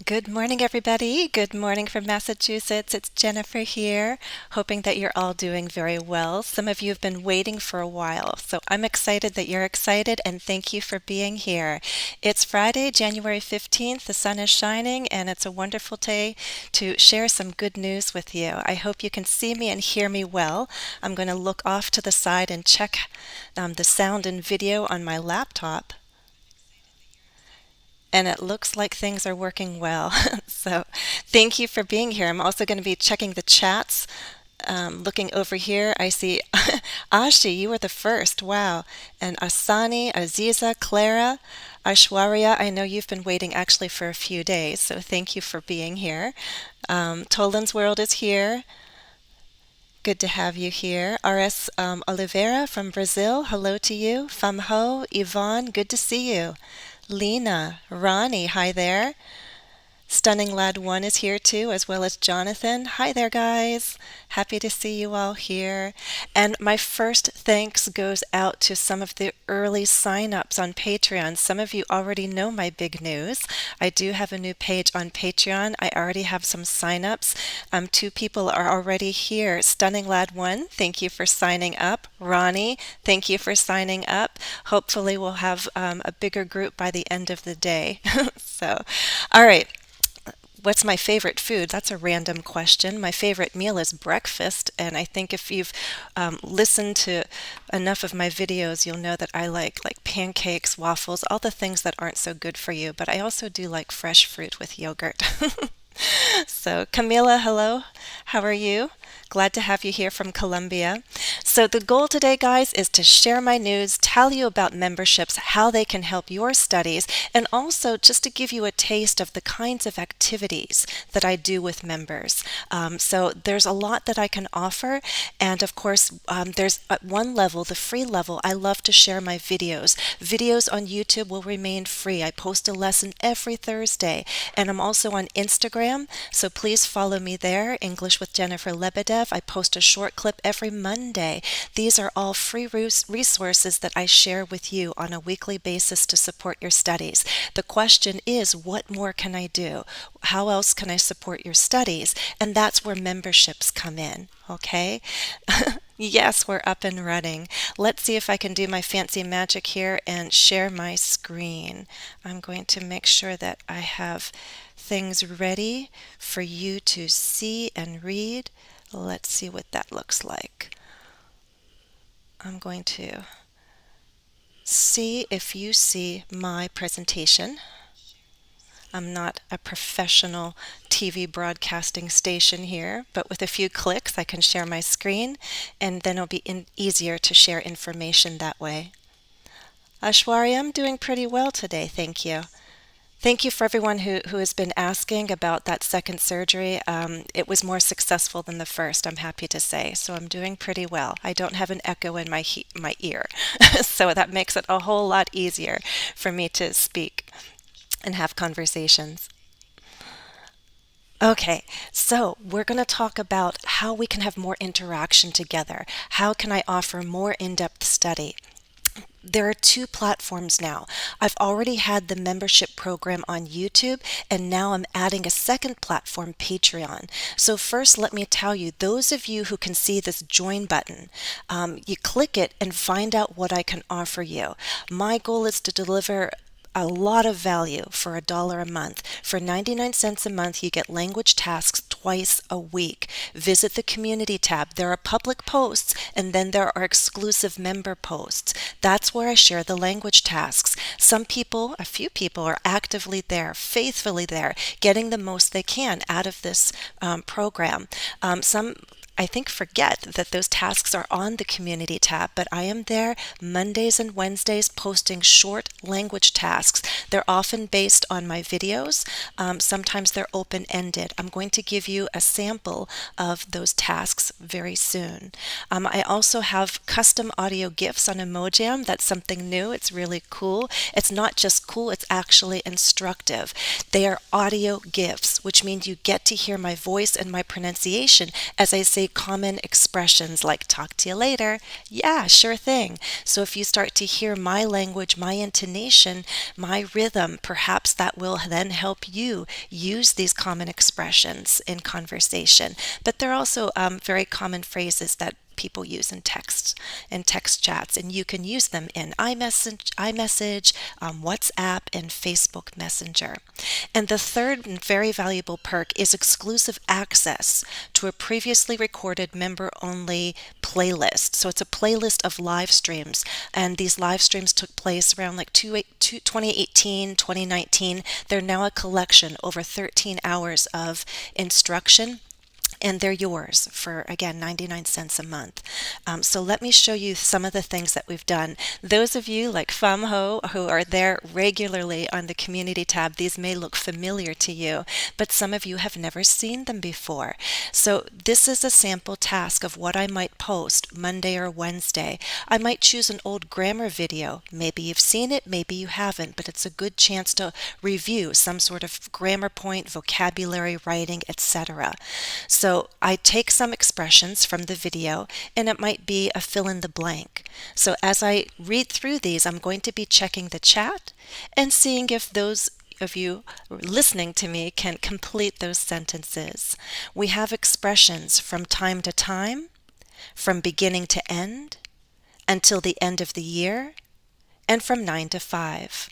Good morning, everybody. Good morning from Massachusetts. It's Jennifer here, hoping that you're all doing very well. Some of you have been waiting for a while, so I'm excited that you're excited, and thank you for being here. It's Friday, January 15th. The sun is shining, and it's a wonderful day to share some good news with you. I hope you can see me and hear me well. I'm going to look off to the side and check the sound and video on my laptop. And it looks like things are working well. So thank you for being here. I'm also going to be checking the chats. Looking over here, I see Ashi, you were the first. Wow. And Asani, Aziza, Clara, Ashwarya, I know you've been waiting actually for a few days, so thank you for being here. Tolan's World is here. Good to have you here. RS Oliveira from Brazil, hello to you. Famho, Yvonne, good to see you. Lena, Ronnie, hi there. Stunning Lad 1 is here too, as well as Jonathan. Hi there, guys. Happy to see you all here. And my first thanks goes out to some of the early sign-ups on Patreon. Some of you already know my big news. I do have a new page on Patreon. I already have some sign-ups. Two people are already here. Stunning Lad 1, thank you for signing up. Ronnie, thank you for signing up. Hopefully we'll have a bigger group by the end of the day. So, all right. What's my favorite food? That's a random question. My favorite meal is breakfast, and I think if you've listened to enough of my videos, you'll know that I like pancakes, waffles, all the things that aren't so good for you, but I also do like fresh fruit with yogurt. So, Camila, hello. How are you? Glad to have you here from Colombia. So, the goal today, guys, is to share my news, tell you about memberships, how they can help your studies, and also just to give you a taste of the kinds of activities that I do with members. So, there's a lot that I can offer, and of course, there's at one level, the free level, I love to share my videos. Videos on YouTube will remain free. I post a lesson every Thursday, and I'm also on Instagram. So please follow me there, English with Jennifer Lebedev. I post a short clip every Monday. These are all free resources that I share with you on a weekly basis to support your studies. The question is, what more can I do? How else can I support your studies? And that's where memberships come in, okay? Yes, we're up and running. Let's see if I can do my fancy magic here and share my screen. I'm going to make sure that I have things ready for you to see and read. Let's see what that looks like. I'm going to see if you see my presentation. I'm not a professional TV broadcasting station here, but with a few clicks I can share my screen, and then it'll be easier to share information that way. Ashwarya, I'm doing pretty well today, thank you. Thank you for everyone who has been asking about that second surgery. It was more successful than the first, I'm happy to say. So I'm doing pretty well. I don't have an echo in my ear. So that makes it a whole lot easier for me to speak and have conversations. Okay, so we're going to talk about how we can have more interaction together. How can I offer more in-depth study? There are two platforms now. I've already had the membership program on YouTube, and now I'm adding a second platform, Patreon. So first, let me tell you, those of you who can see this join button, you click it and find out what I can offer you. My goal is to deliver a lot of value for $1 a month. For 99 cents a month, you get language tasks twice a week. Visit the community tab. There are public posts, and then there are exclusive member posts. That's where I share the language tasks. Some people, a few people, are actively there, faithfully there, getting the most they can out of this program. Some I think forget that those tasks are on the community tab, but I am there Mondays and Wednesdays posting short language tasks. They're often based on my videos. Sometimes they're open-ended. I'm going to give you a sample of those tasks very soon. I also have custom audio GIFs on Emojam. That's something new. It's really cool. It's not just cool, it's actually instructive. They are audio GIFs, which means you get to hear my voice and my pronunciation as I say say common expressions like talk to you later. Yeah, sure thing. So if you start to hear my language, my intonation, my rhythm, perhaps that will then help you use these common expressions in conversation. But they're also very common phrases that people use in text chats, and you can use them in iMessage, WhatsApp, and Facebook Messenger. And the third and very valuable perk is exclusive access to a previously recorded member-only playlist. So it's a playlist of live streams, and these live streams took place around like 2018, 2019. They're now a collection over 13 hours of instruction, and they're yours for, again, 99 cents a month. So let me show you some of the things that we've done. Those of you like Pham Ho who are there regularly on the community tab, these may look familiar to you, but some of you have never seen them before. So this is a sample task of what I might post Monday or Wednesday. I might choose an old grammar video. Maybe you've seen it, maybe you haven't, but it's a good chance to review some sort of grammar point, vocabulary, writing, etc. So I take some expressions from the video, and it might be a fill in the blank. So as I read through these, I'm going to be checking the chat and seeing if those of you listening to me can complete those sentences. We have expressions from time to time, from beginning to end, until the end of the year, and from 9 to 5.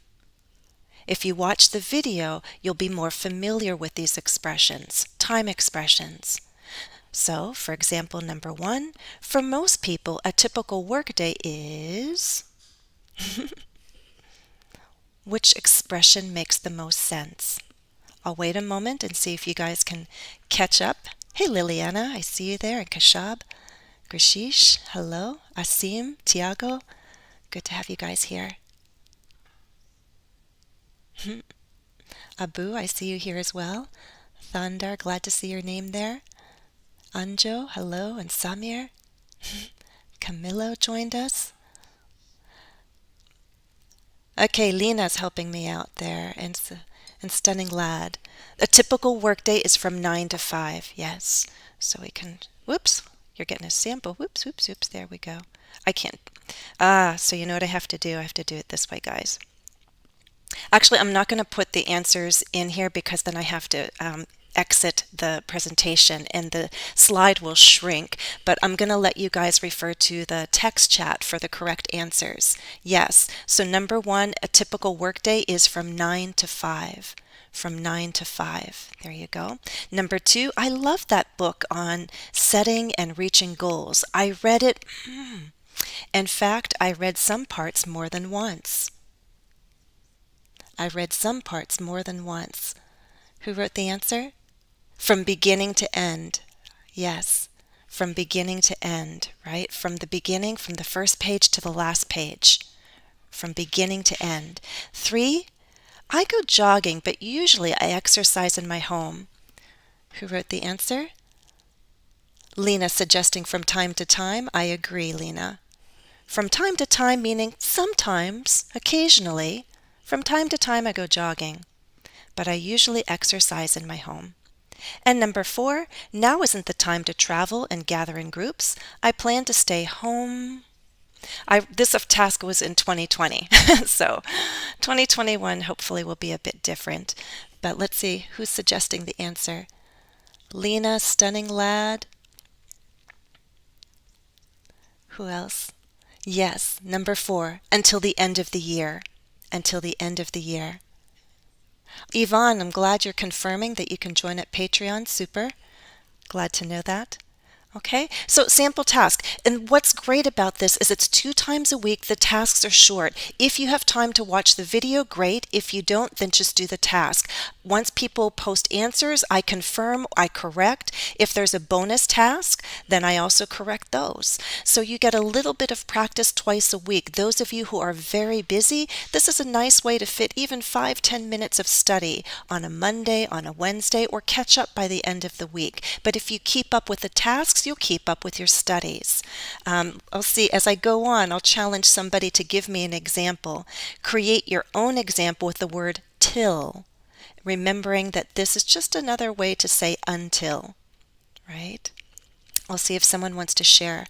If you watch the video, you'll be more familiar with these expressions, time expressions. So, for example, number 1, for most people, a typical workday is... Which expression makes the most sense? I'll wait a moment and see if you guys can catch up. Hey, Liliana, I see you there, and Kashab, Grishish, hello, Asim, Tiago, good to have you guys here. Abu, I see you here as well. Thandar, glad to see your name there. Anjo, hello, and Samir. Camilo joined us. Okay, Lena's helping me out there, and Stunning Lad. A typical workday is from 9 to 5, yes. So we can, whoops, you're getting a sample. Whoops, whoops, whoops, there we go. I can't. So you know what I have to do? I have to do it this way, guys. Actually, I'm not going to put the answers in here because then I have to exit the presentation and the slide will shrink, but I'm going to let you guys refer to the text chat for the correct answers. Yes, so number 1, a typical workday is from 9 to 5. From 9 to 5. There you go. Number 2, I love that book on setting and reaching goals. I read it, in fact, I read some parts more than once. I read some parts more than once. Who wrote the answer? From beginning to end. Yes, from beginning to end, right? From the beginning, from the first page to the last page. From beginning to end. 3, I go jogging, but usually I exercise in my home. Who wrote the answer? Lena suggesting from time to time. I agree, Lena. From time to time meaning sometimes, occasionally. From time to time I go jogging, but I usually exercise in my home. And number 4, now isn't the time to travel and gather in groups. I plan to stay home. This task was in 2020, so 2021 hopefully will be a bit different. But let's see who's suggesting the answer. Lena, Stunning Lad. Who else? Yes, number 4, until the end of the year. Until the end of the year. Yvonne, I'm glad you're confirming that you can join at Patreon. Super. Glad to know that. Okay, so sample task. And what's great about this is it's 2 times a week. The tasks are short. If you have time to watch the video, great. If you don't, then just do the task. Once people post answers, I confirm, I correct. If there's a bonus task, then I also correct those. So you get a little bit of practice twice a week. Those of you who are very busy, this is a nice way to fit even 5-10 minutes of study on a Monday, on a Wednesday, or catch up by the end of the week. But if you keep up with the tasks, you'll keep up with your studies. I'll see as I go on, I'll challenge somebody to give me an example. Create your own example with the word till, remembering that this is just another way to say until, right? I'll see if someone wants to share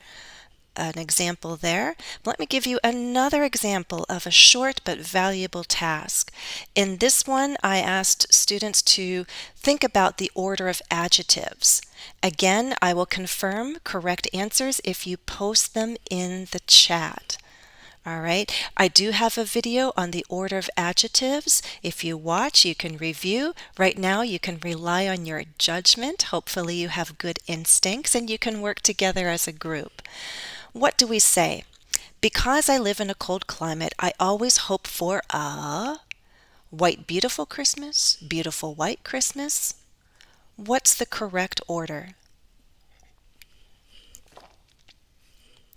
an example there. Let me give you another example of a short but valuable task. In this one, I asked students to think about the order of adjectives. Again, I will confirm correct answers if you post them in the chat. All right, I do have a video on the order of adjectives. If you watch, you can review. Right now, you can rely on your judgment. Hopefully, you have good instincts and you can work together as a group. What do we say? Because I live in a cold climate, I always hope for a white, beautiful Christmas, beautiful white Christmas. What's the correct order?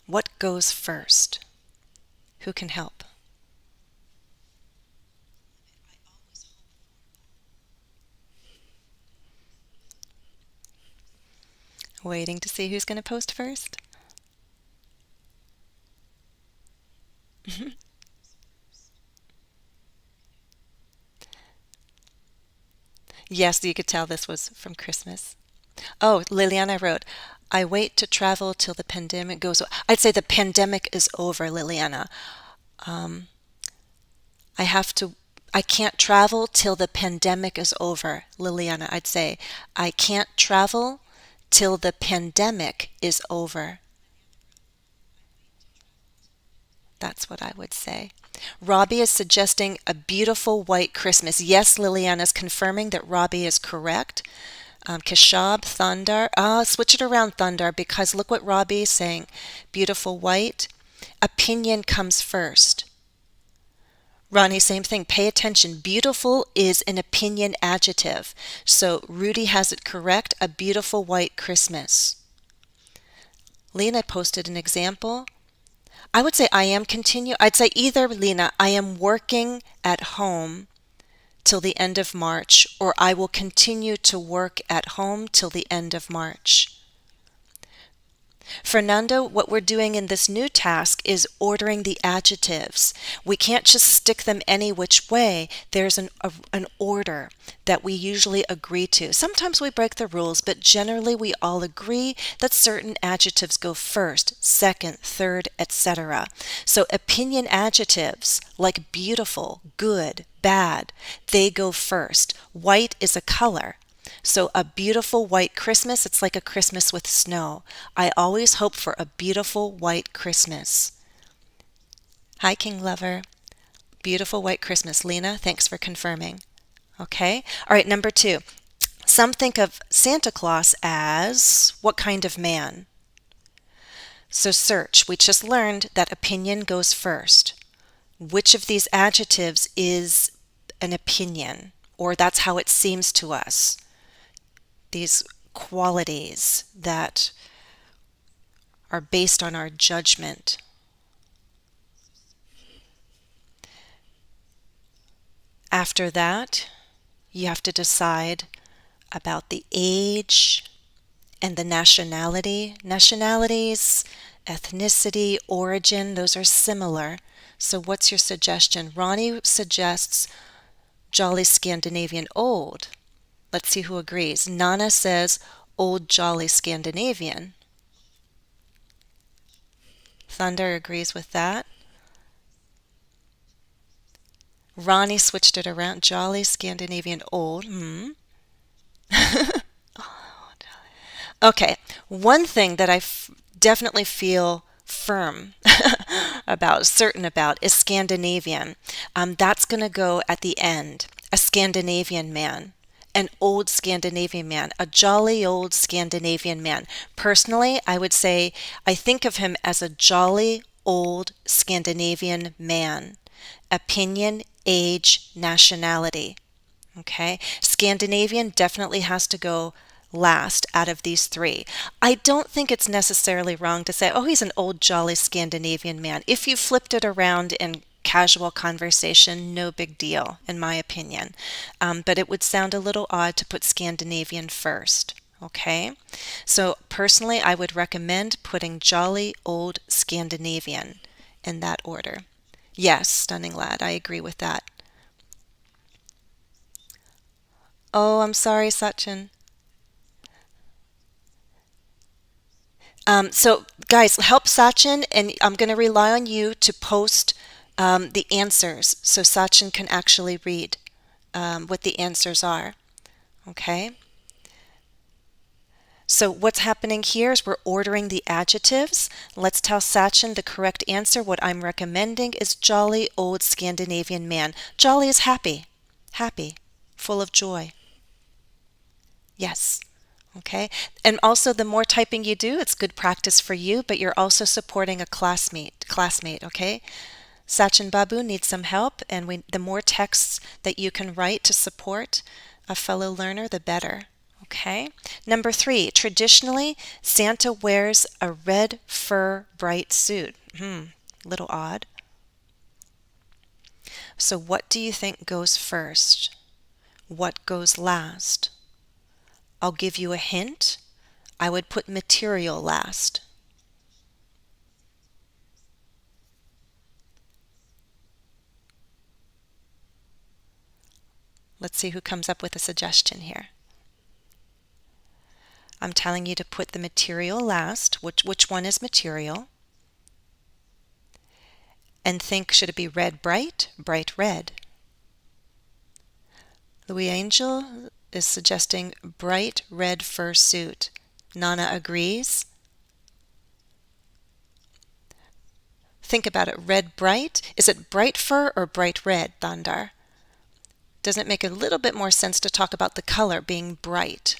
What goes first? Who can help? Waiting to see who's going to post first. Yes, you could tell this was from Christmas. Oh, Liliana wrote, I wait to travel till the pandemic goes. I'd say the pandemic is over, Liliana. Um, I have to, I can't travel till the pandemic is over, Liliana. I'd say, I can't travel till the pandemic is over. That's what I would say. Robbie is suggesting a beautiful white Christmas. Yes, Liliana is confirming that Robbie is correct. Kishab, Thundar. Switch it around, Thundar, because look what Robbie is saying. Beautiful white. Opinion comes first. Ronnie, same thing. Pay attention. Beautiful is an opinion adjective. So Rudy has it correct. A beautiful white Christmas. Lena posted an example. I would say I am continue. I'd say either, Lena, I am working at home till the end of March, or I will continue to work at home till the end of March. Fernando, what we're doing in this new task is ordering the adjectives. We can't just stick them any which way. There's an order that we usually agree to. Sometimes we break the rules, but generally we all agree that certain adjectives go first, second, third, etc. So opinion adjectives like beautiful, good, bad, they go first. White is a color. So a beautiful white Christmas, it's like a Christmas with snow. I always hope for a beautiful white Christmas. Hi, King Lover. Beautiful white Christmas. Lena, thanks for confirming. Okay. All right, number 2. Some think of Santa Claus as what kind of man? So search. We just learned that opinion goes first. Which of these adjectives is an opinion? Or that's how it seems to us. These qualities that are based on our judgment. After that, you have to decide about the age and the nationality. Nationalities, ethnicity, origin, those are similar. So what's your suggestion? Ronnie suggests jolly Scandinavian old. Let's see who agrees. Nana says old jolly Scandinavian. Thunder agrees with that. Ronnie switched it around. Jolly Scandinavian old. Okay, one thing that I definitely feel firm about, certain about, is Scandinavian. That's going to go at the end. A Scandinavian man. An old Scandinavian man, a jolly old Scandinavian man. Personally, I would say I think of him as a jolly old Scandinavian man. Opinion, age, nationality. Okay, Scandinavian definitely has to go last out of these 3. I don't think it's necessarily wrong to say, oh, he's an old jolly Scandinavian man. If you flipped it around in casual conversation, no big deal, in my opinion. But it would sound a little odd to put Scandinavian first. Okay, so personally, I would recommend putting jolly old Scandinavian in that order. Yes, stunning lad, I agree with that. Oh, I'm sorry, Sachin. So guys, help Sachin, and I'm going to rely on you to post the answers so Sachin can actually read what the answers are. Okay? So what's happening here is we're ordering the adjectives. Let's tell Sachin the correct answer. What I'm recommending is jolly old Scandinavian man. Jolly is happy, happy, full of joy. Yes. Okay. And also the more typing you do, it's good practice for you, but you're also supporting a classmate, okay? Sachin Babu needs some help, and the more texts that you can write to support a fellow learner, the better. Okay. Number 3, traditionally, Santa wears a red fur bright suit. Little odd. So what do you think goes first? What goes last? I'll give you a hint. I would put material last. Let's see who comes up with a suggestion here. I'm telling you to put the material last. Which one is material? And think, should it be red bright? Bright red. Louis Angel is suggesting bright red fur suit. Nana agrees. Think about it. Red bright. Is it bright fur or bright red, Thandar? Doesn't it make a little bit more sense to talk about the color being bright?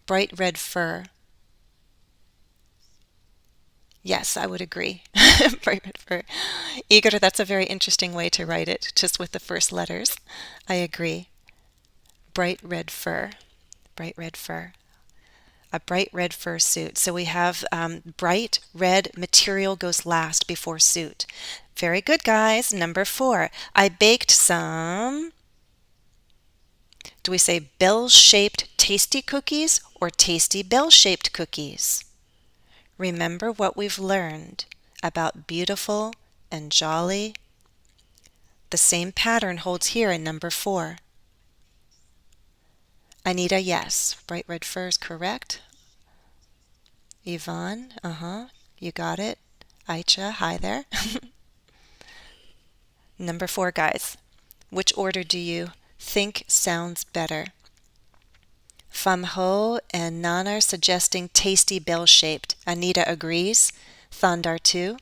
Bright red fur. Yes, I would agree. Bright red fur. Igor, that's a very interesting way to write it, just with the first letters. I agree. Bright red fur. Bright red fur. A bright red fur suit. So we have bright red material goes last before suit. Very good, guys. Number 4. I baked some. Do we say bell-shaped tasty cookies or tasty bell-shaped cookies? Remember what we've learned about beautiful and jolly? The same pattern holds here in number 4. Anita, yes. Bright red fur is correct. Yvonne, you got it. Aicha, hi there. Number 4, guys. Which order do you think sounds better? Pham Ho and Nana are suggesting tasty bell-shaped. Anita agrees. Thandar too.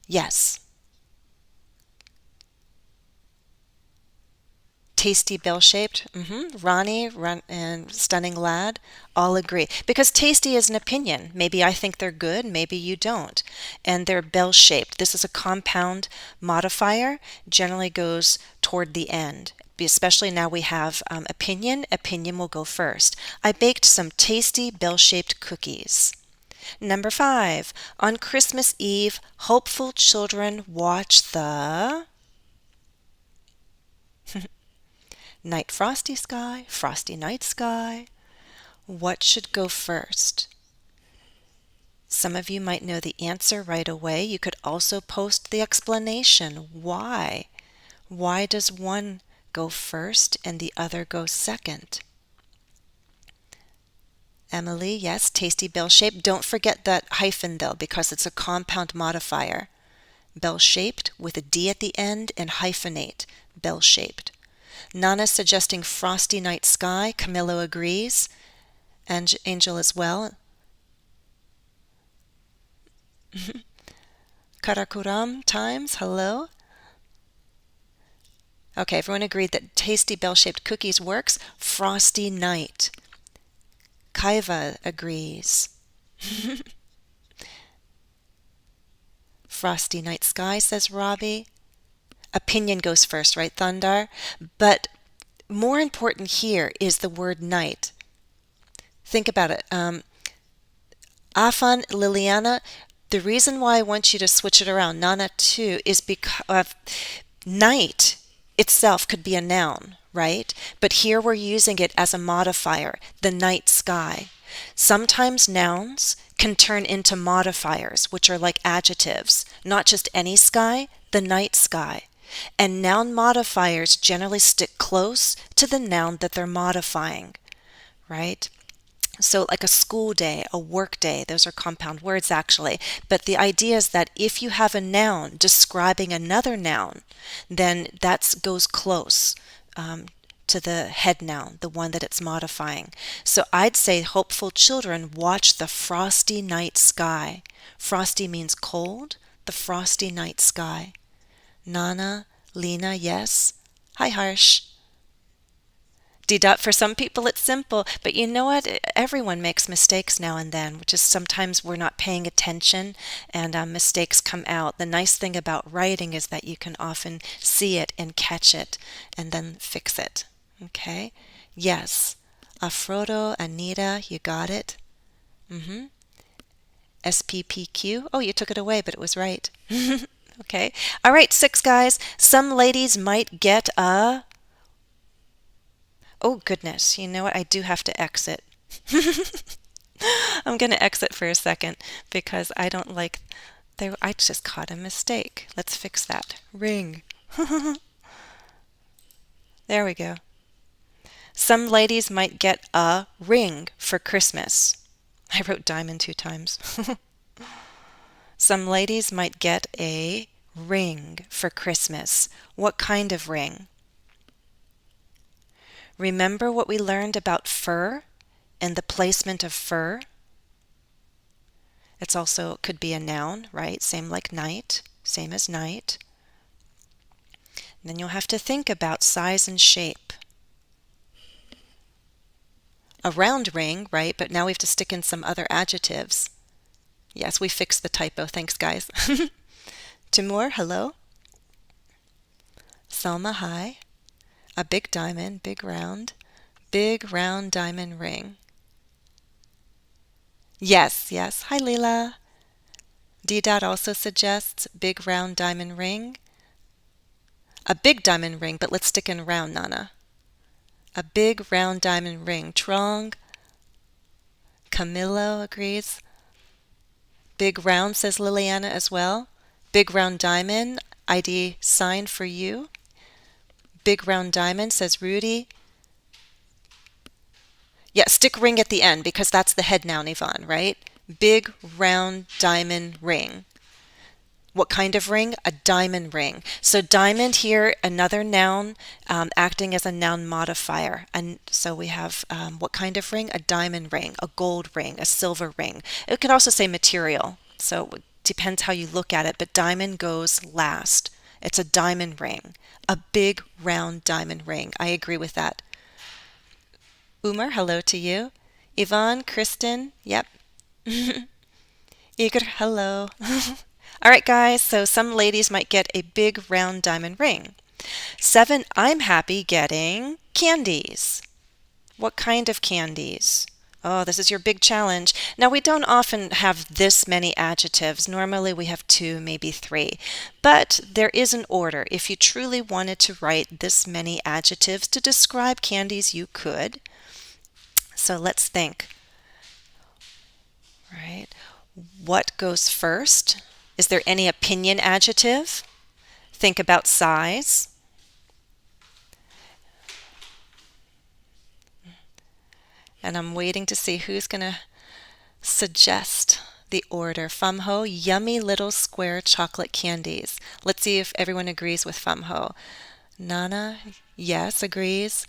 Yes. Tasty bell-shaped. Ronnie and Stunning Lad all agree. Because tasty is an opinion. Maybe I think they're good, maybe you don't. And they're bell-shaped. This is a compound modifier, generally goes toward the end. Especially now we have opinion. Opinion will go first. I baked some tasty bell-shaped cookies. Number 5. On Christmas Eve, hopeful children watch the night frosty sky, frosty night sky. What should go first? Some of you might know the answer right away. You could also post the explanation. Why? Why does one go first and the other go second? Emily, yes, tasty bell-shaped. Don't forget that hyphen though, because it's a compound modifier. Bell-shaped with a D at the end and hyphenate, bell-shaped. Nana suggesting frosty night sky. Camillo agrees. And Angel as well. Karakuram times, hello. Okay, everyone agreed that tasty bell-shaped cookies works. Frosty night. Kaiva agrees. Frosty night sky, says Robbie. Opinion goes first, right, Thandar? But more important here is the word night. Think about it. Afan, Liliana, the reason why I want you to switch it around, Nana too, is because night itself could be a noun, right? But here we're using it as a modifier, the night sky. Sometimes nouns can turn into modifiers, which are like adjectives, not just any sky, the night sky. And noun modifiers generally stick close to the noun that they're modifying, right? So like a school day, a work day, those are compound words actually. But the idea is that if you have a noun describing another noun, then that goes close to the head noun, the one that it's modifying. So I'd say hopeful children watch the frosty night sky. Frosty means cold, the frosty night sky. Nana, Lena, yes. Hi, Harsh. D-dot, for some people it's simple, but you know what? Everyone makes mistakes now and then, which is sometimes we're not paying attention and mistakes come out. The nice thing about writing is that you can often see it and catch it and then fix it. Okay? Yes. Afrodo, Anita, you got it. SPPQ. Oh, you took it away, but it was right. Okay. All right, 6 guys. Some ladies might get a... Oh, goodness. You know what? I do have to exit. I'm going to exit for a second because I don't like... I just caught a mistake. Let's fix that. Ring. There we go. Some ladies might get a ring for Christmas. I wrote diamond 2 times. Some ladies might get a ring for Christmas. What kind of ring? Remember what we learned about fur and the placement of fur? It's also could be a noun, right? Same like night, same as night. And then you'll have to think about size and shape. A round ring, right? But now we have to stick in some other adjectives. Yes, we fixed the typo. Thanks, guys. Timur, hello. Selma, hi. A big diamond, big round diamond ring. Yes, yes. Hi, Leela. D-Dot also suggests big round diamond ring. A big diamond ring, but let's stick in round, Nana. A big round diamond ring. Trong. Camilo agrees. Big round, says Liliana as well. Big round diamond, ID sign for you. Big round diamond, says Rudy. Yeah, stick ring at the end because that's the head noun, Yvonne, right? Big round diamond ring. What kind of ring? A diamond ring. So diamond here, another noun acting as a noun modifier. And so we have what kind of ring? A diamond ring, a gold ring, a silver ring. It could also say material. So it depends how you look at it, but diamond goes last. It's a diamond ring, a big round diamond ring. I agree with that. Umar, hello to you. Yvonne, Kristen, yep. Igor, hello. All right, guys, so some ladies might get a big round diamond ring. 7, I'm happy getting candies. What kind of candies? Oh, this is your big challenge. Now, we don't often have this many adjectives. Normally, we have 2, maybe 3. But there is an order. If you truly wanted to write this many adjectives to describe candies, you could. So let's think. Right? What goes first? Is there any opinion adjective? Think about size. And I'm waiting to see who's going to suggest the order. Fumho, yummy little square chocolate candies. Let's see if everyone agrees with Fumho. Nana, yes, agrees.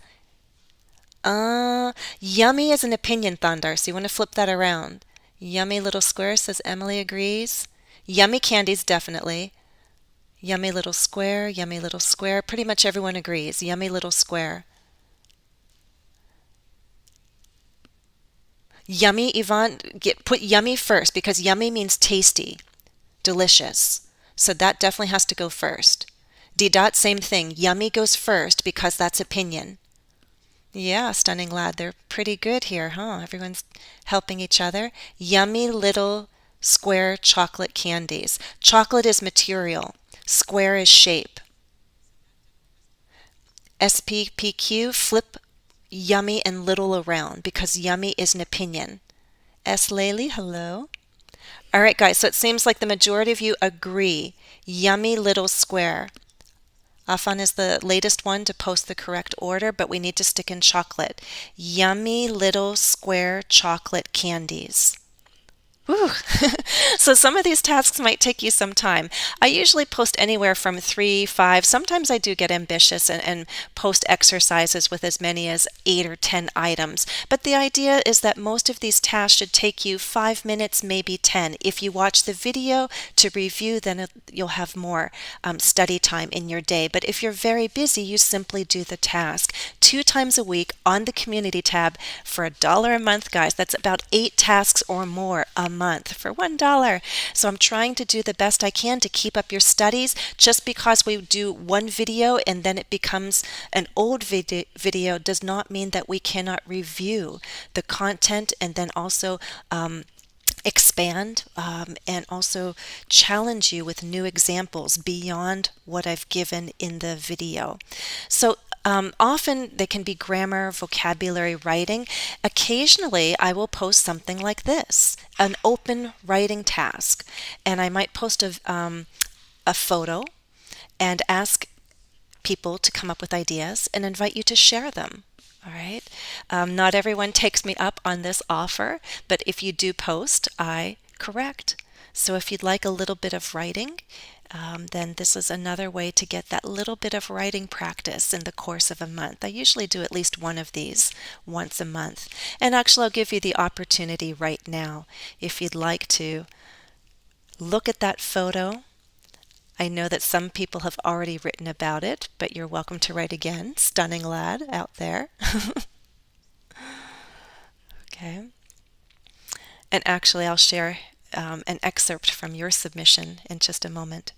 Yummy is an opinion, Thandar, so you want to flip that around. Yummy little square, says Emily, agrees. Yummy candies, definitely. Yummy little square, yummy little square. Pretty much everyone agrees. Yummy little square. Yummy, Yvonne, put yummy first because yummy means tasty, delicious. So that definitely has to go first. D dot, same thing. Yummy goes first because that's opinion. Yeah, stunning lad. They're pretty good here, huh? Everyone's helping each other. Yummy little square chocolate candies. Chocolate is material. Square is shape. SPPQ, flip yummy and little around because yummy is an opinion. S. Laylee, hello. All right, guys, so it seems like the majority of you agree. Yummy little square. Afan is the latest one to post the correct order, but we need to stick in chocolate. Yummy little square chocolate candies. Whew. So some of these tasks might take you some time. I usually post anywhere from 3, 5. Sometimes I do get ambitious and post exercises with as many as 8 or 10 items. But the idea is that most of these tasks should take you 5 minutes, maybe 10. If you watch the video to review, then you'll have more study time in your day. But if you're very busy, you simply do the task 2 times a week on the community tab for $1 a month, guys. That's about 8 tasks or more a month for $1. So I'm trying to do the best I can to keep up your studies. Just because we do one video and then it becomes an old video does not mean that we cannot review the content and then also expand and also challenge you with new examples beyond what I've given in the video. So often they can be grammar, vocabulary, writing. Occasionally I will post something like this, an open writing task, and I might post a photo and ask people to come up with ideas and invite you to share them. All right. Not everyone takes me up on this offer, but if you do post, I correct. So if you'd like a little bit of writing, then this is another way to get that little bit of writing practice in the course of a month. I usually do at least one of these once a month. And actually, I'll give you the opportunity right now if you'd like to look at that photo. I know that some people have already written about it, but you're welcome to write again. Stunning lad out there. Okay. And actually, I'll share an excerpt from your submission in just a moment.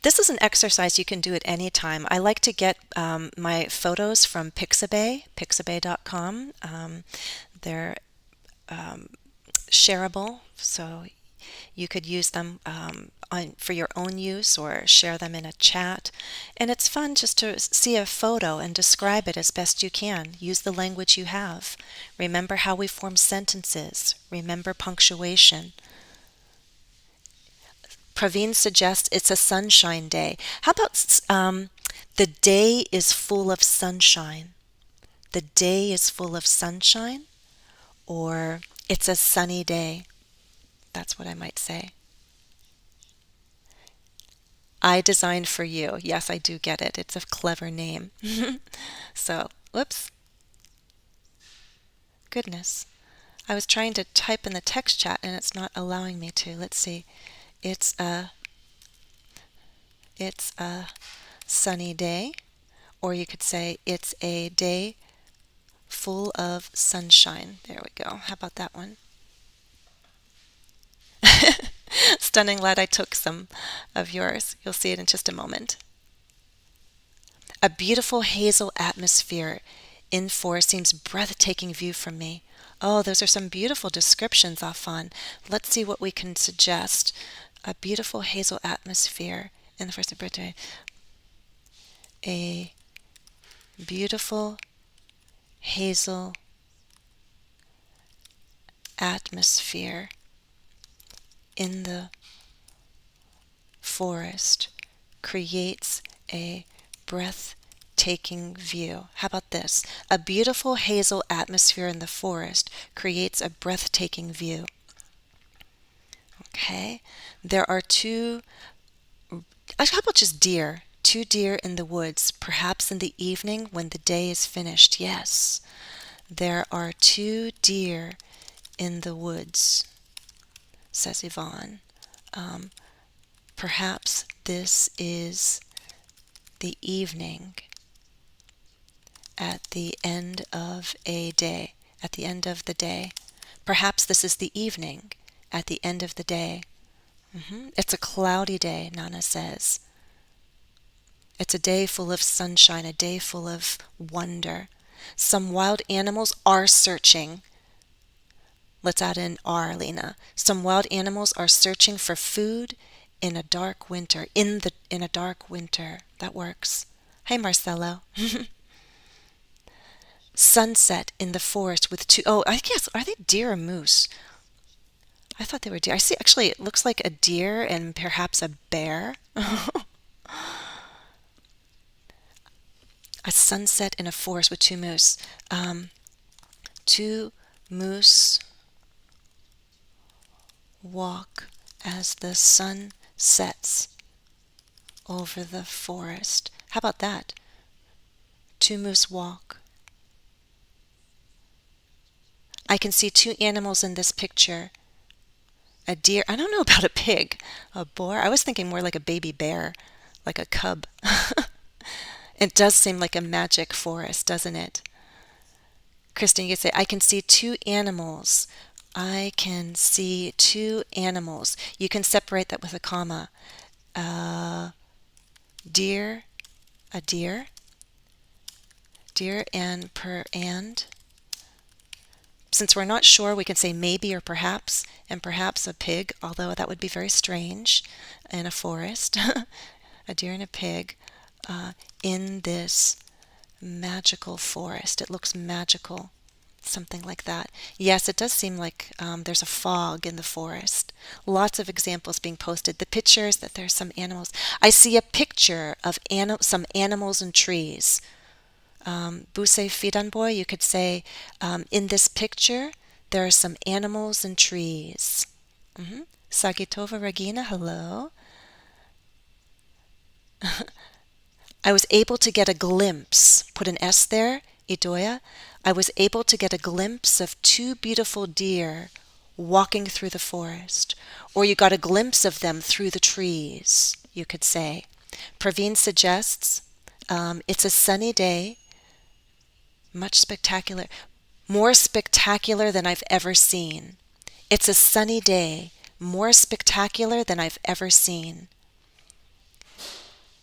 This is an exercise you can do at any time. I like to get my photos from Pixabay, pixabay.com. They're shareable, so you could use them for your own use or share them in a chat. And it's fun just to see a photo and describe it as best you can. Use the language you have. Remember how we form sentences. Remember punctuation. Praveen suggests it's a sunshine day. How about the day is full of sunshine? The day is full of sunshine, or it's a sunny day. That's what I might say. I designed for you. Yes, I do get it. It's a clever name. So, whoops. Goodness. I was trying to type in the text chat and it's not allowing me to. Let's see. It's a sunny day, or you could say it's a day full of sunshine. There we go. How about that one? Stunning lad, I took some of yours. You'll see it in just a moment. A beautiful hazel atmosphere in forest seems breathtaking view from me. Oh, those are some beautiful descriptions, Afan. Let's see what we can suggest. A beautiful hazel atmosphere in the forest. A beautiful hazel atmosphere in the forest creates a breathtaking view. How about this? A beautiful hazel atmosphere in the forest creates a breathtaking view. Okay. There are how about just deer? 2 deer in the woods, perhaps in the evening when the day is finished. Yes. There are 2 deer in the woods, says Yvonne. Perhaps this is the evening at the end of a day, at the end of the day. Perhaps this is the evening at the end of the day. It's a cloudy day, Nana says. It's a day full of sunshine, a day full of wonder. Some wild animals are searching. Let's add in R, Lena. Some wild animals are searching for food in a dark winter. In a dark winter. That works. Hey, Marcelo. Sunset in the forest with 2. Oh, I guess, are they deer or moose? I thought they were deer. I see, actually, it looks like a deer and perhaps a bear. A sunset in a forest with two moose. Two moose walk as the sun sets over the forest. How about that? Two moose walk. I can see two animals in this picture. A deer. I don't know about a pig. A boar. I was thinking more like a baby bear, like a cub. It does seem like a magic forest, doesn't it? Kristen, you could say, I can see two animals. I can see two animals. You can separate that with a comma. Deer, a deer, deer and. Since we're not sure, we can say maybe or perhaps, and perhaps a pig, although that would be very strange in a forest. A deer and a pig in this magical forest. It looks magical, something like that. Yes, it does seem like there's a fog in the forest. Lots of examples being posted. The pictures that there's some animals. I see a picture of some animals and trees. Buse Fidanboy, you could say, in this picture, there are some animals and trees. Sagitova Regina, hello. I was able to get a glimpse, put an S there, Idoya. I was able to get a glimpse of two beautiful deer walking through the forest. Or you got a glimpse of them through the trees, you could say. Praveen suggests, it's a sunny day, much spectacular, more spectacular than I've ever seen. It's a sunny day, more spectacular than I've ever seen.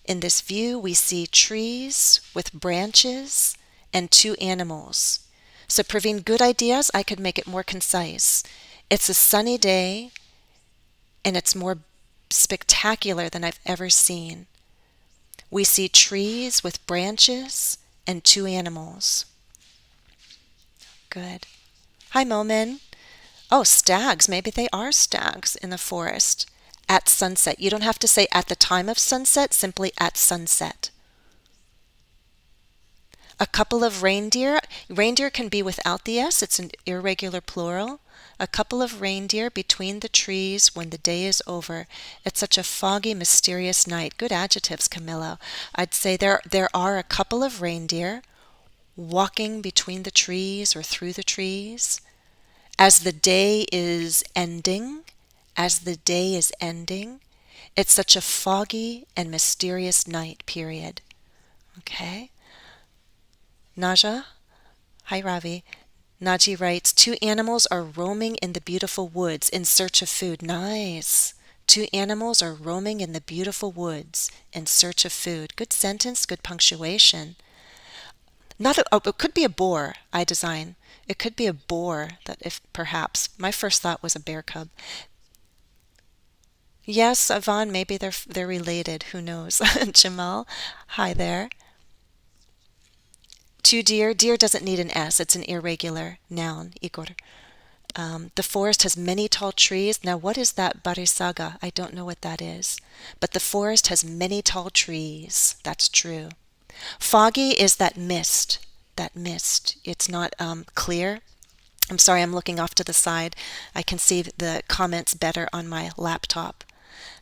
In this view, we see trees with branches and two animals. So, Praveen, good ideas. I could make it more concise. It's a sunny day, and it's more spectacular than I've ever seen. We see trees with branches and two animals. Good. Hi, Momin. Oh, stags. Maybe they are stags in the forest at sunset. You don't have to say at the time of sunset, simply at sunset. A couple of reindeer. Reindeer can be without the S. It's an irregular plural. A couple of reindeer between the trees when the day is over. It's such a foggy, mysterious night. Good adjectives, Camillo. I'd say there are a couple of reindeer walking between the trees or through the trees. As the day is ending, it's such a foggy and mysterious night, period. Okay? Naja? Hi, Ravi. Naji writes, two animals are roaming in the beautiful woods in search of food. Nice. Two animals are roaming in the beautiful woods in search of food. Good sentence, good punctuation. It could be a boar, I design. It could be a boar that if perhaps. My first thought was a bear cub. Yes, Yvonne, maybe they're related. Who knows? Jamal, hi there. Two deer. Deer doesn't need an S. It's an irregular noun. Igor. The forest has many tall trees. Now, what is that barisaga? I don't know what that is. But the forest has many tall trees. That's true. Foggy is that mist. That mist. It's not clear. I'm sorry, I'm looking off to the side. I can see the comments better on my laptop.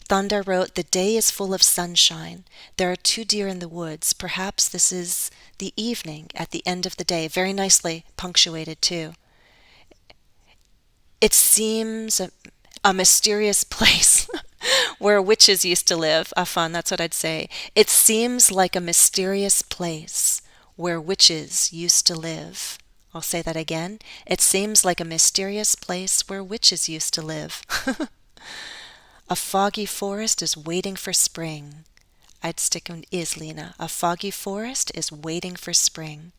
Thunder wrote, the day is full of sunshine. There are two deer in the woods. Perhaps this is the evening at the end of the day. Very nicely punctuated, too. It seems a mysterious place where witches used to live. Afan, that's what I'd say. It seems like a mysterious place where witches used to live. I'll say that again. It seems like a mysterious place where witches used to live. A foggy forest is waiting for spring. I'd stick on is, Lena. A foggy forest is waiting for spring.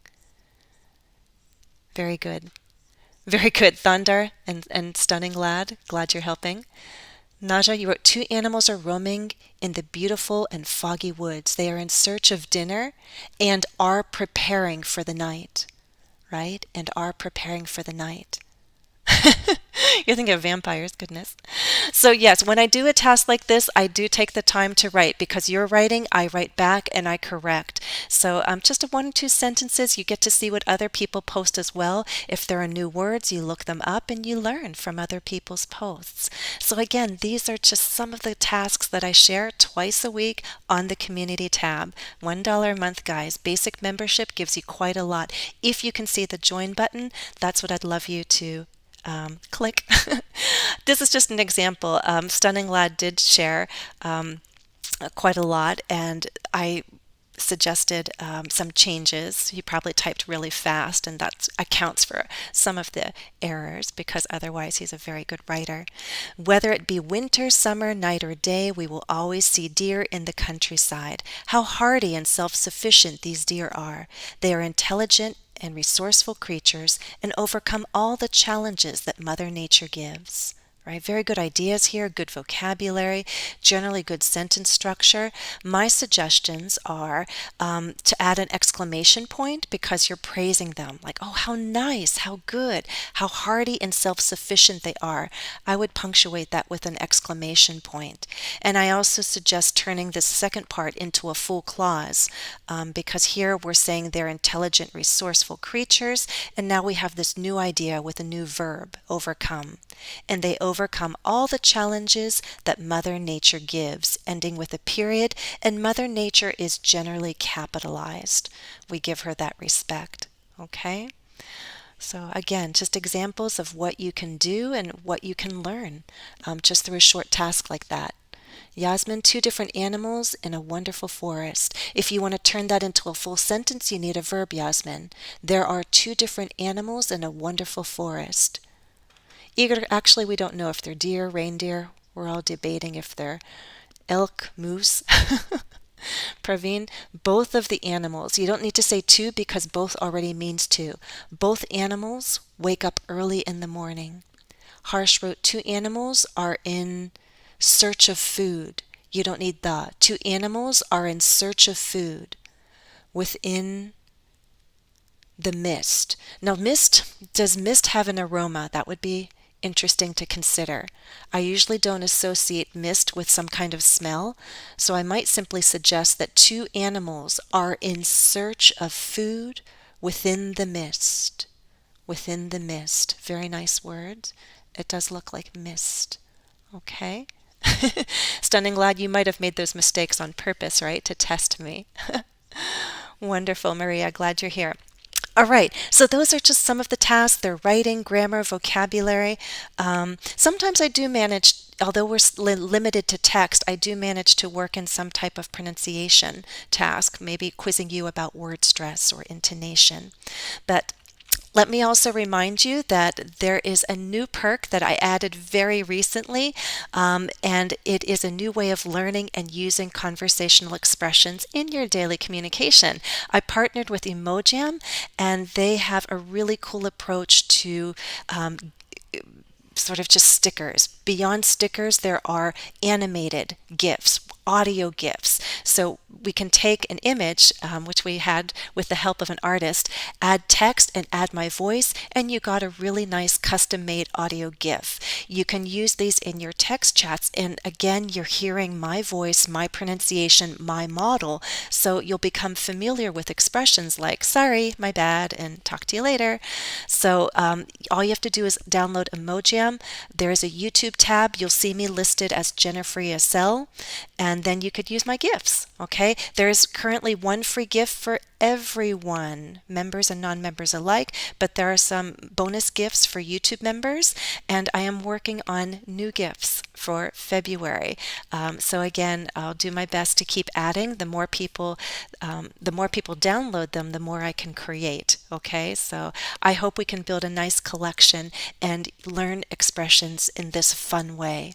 Very good. Very good, Thunder and Stunning Lad. Glad you're helping. Naja, you wrote, two animals are roaming in the beautiful and foggy woods. They are in search of dinner and are preparing for the night. Right? And are preparing for the night. You're thinking of vampires, goodness. So yes, when I do a task like this, I do take the time to write because you're writing, I write back and I correct. So just a 1 or 2 sentences, you get to see what other people post as well. If there are new words, you look them up and you learn from other people's posts. So again, these are just some of the tasks that I share twice a week on the community tab. $1 a month, guys. Basic membership gives you quite a lot. If you can see the join button, that's what I'd love you to click. This is just an example. Stunning Lad did share quite a lot, and I suggested some changes. He probably typed really fast, and that accounts for some of the errors because otherwise he's a very good writer. Whether it be winter, summer, night, or day, we will always see deer in the countryside. How hardy and self-sufficient these deer are. They are intelligent and resourceful creatures and overcome all the challenges that Mother Nature gives. Right? Very good ideas here, good vocabulary, generally good sentence structure. My suggestions are to add an exclamation point because you're praising them. Like, oh, how nice, how good, how hardy and self-sufficient they are. I would punctuate that with an exclamation point. And I also suggest turning this second part into a full clause because here we're saying they're intelligent, resourceful creatures. And now we have this new idea with a new verb, overcome. And they overcome all the challenges that Mother Nature gives, ending with a period, and Mother Nature is generally capitalized. We give her that respect. Okay? So again, just examples of what you can do and what you can learn just through a short task like that. Yasmin, 2 different animals in a wonderful forest. If you want to turn that into a full sentence, you need a verb, Yasmin. There are 2 different animals in a wonderful forest. Eager, actually, we don't know if they're deer, reindeer. We're all debating if they're elk, moose. Praveen, both of the animals. You don't need to say two because both already means two. Both animals wake up early in the morning. Harsh wrote 2 animals are in search of food. You don't need the. 2 animals are in search of food within the mist. Now, does mist have an aroma? That would be interesting to consider. I usually don't associate mist with some kind of smell, so I might simply suggest that 2 animals are in search of food within the mist. Within the mist. Very nice word. It does look like mist. Okay. Stunning Lad, you might have made those mistakes on purpose, right? To test me. Wonderful, Maria. Glad you're here. All right, so those are just some of the tasks. They're writing, grammar, vocabulary. Sometimes I do manage, although we're limited to text, I do manage to work in some type of pronunciation task, maybe quizzing you about word stress or intonation. But let me also remind you that there is a new perk that I added very recently, and it is a new way of learning and using conversational expressions in your daily communication. I partnered with Emojam, and they have a really cool approach to sort of just stickers. Beyond stickers, there are animated GIFs, audio GIFs. So we can take an image, which we had with the help of an artist, add text and add my voice, and you got a really nice custom-made audio GIF. You can use these in your text chats, and again, you're hearing my voice, my pronunciation, my model, so you'll become familiar with expressions like, sorry, my bad, and talk to you later. So all you have to do is download Emojam. There is a YouTube tab. You'll see me listed as Jennifer ESL, and then you could use my GIFs. Okay, there's currently one free gift for everyone, members and non-members alike, but there are some bonus gifts for YouTube members, and I am working on new gifts for February. So again, I'll do my best to keep adding. The more people download them, the more I can create. Okay, so I hope we can build a nice collection and learn expressions in this fun way.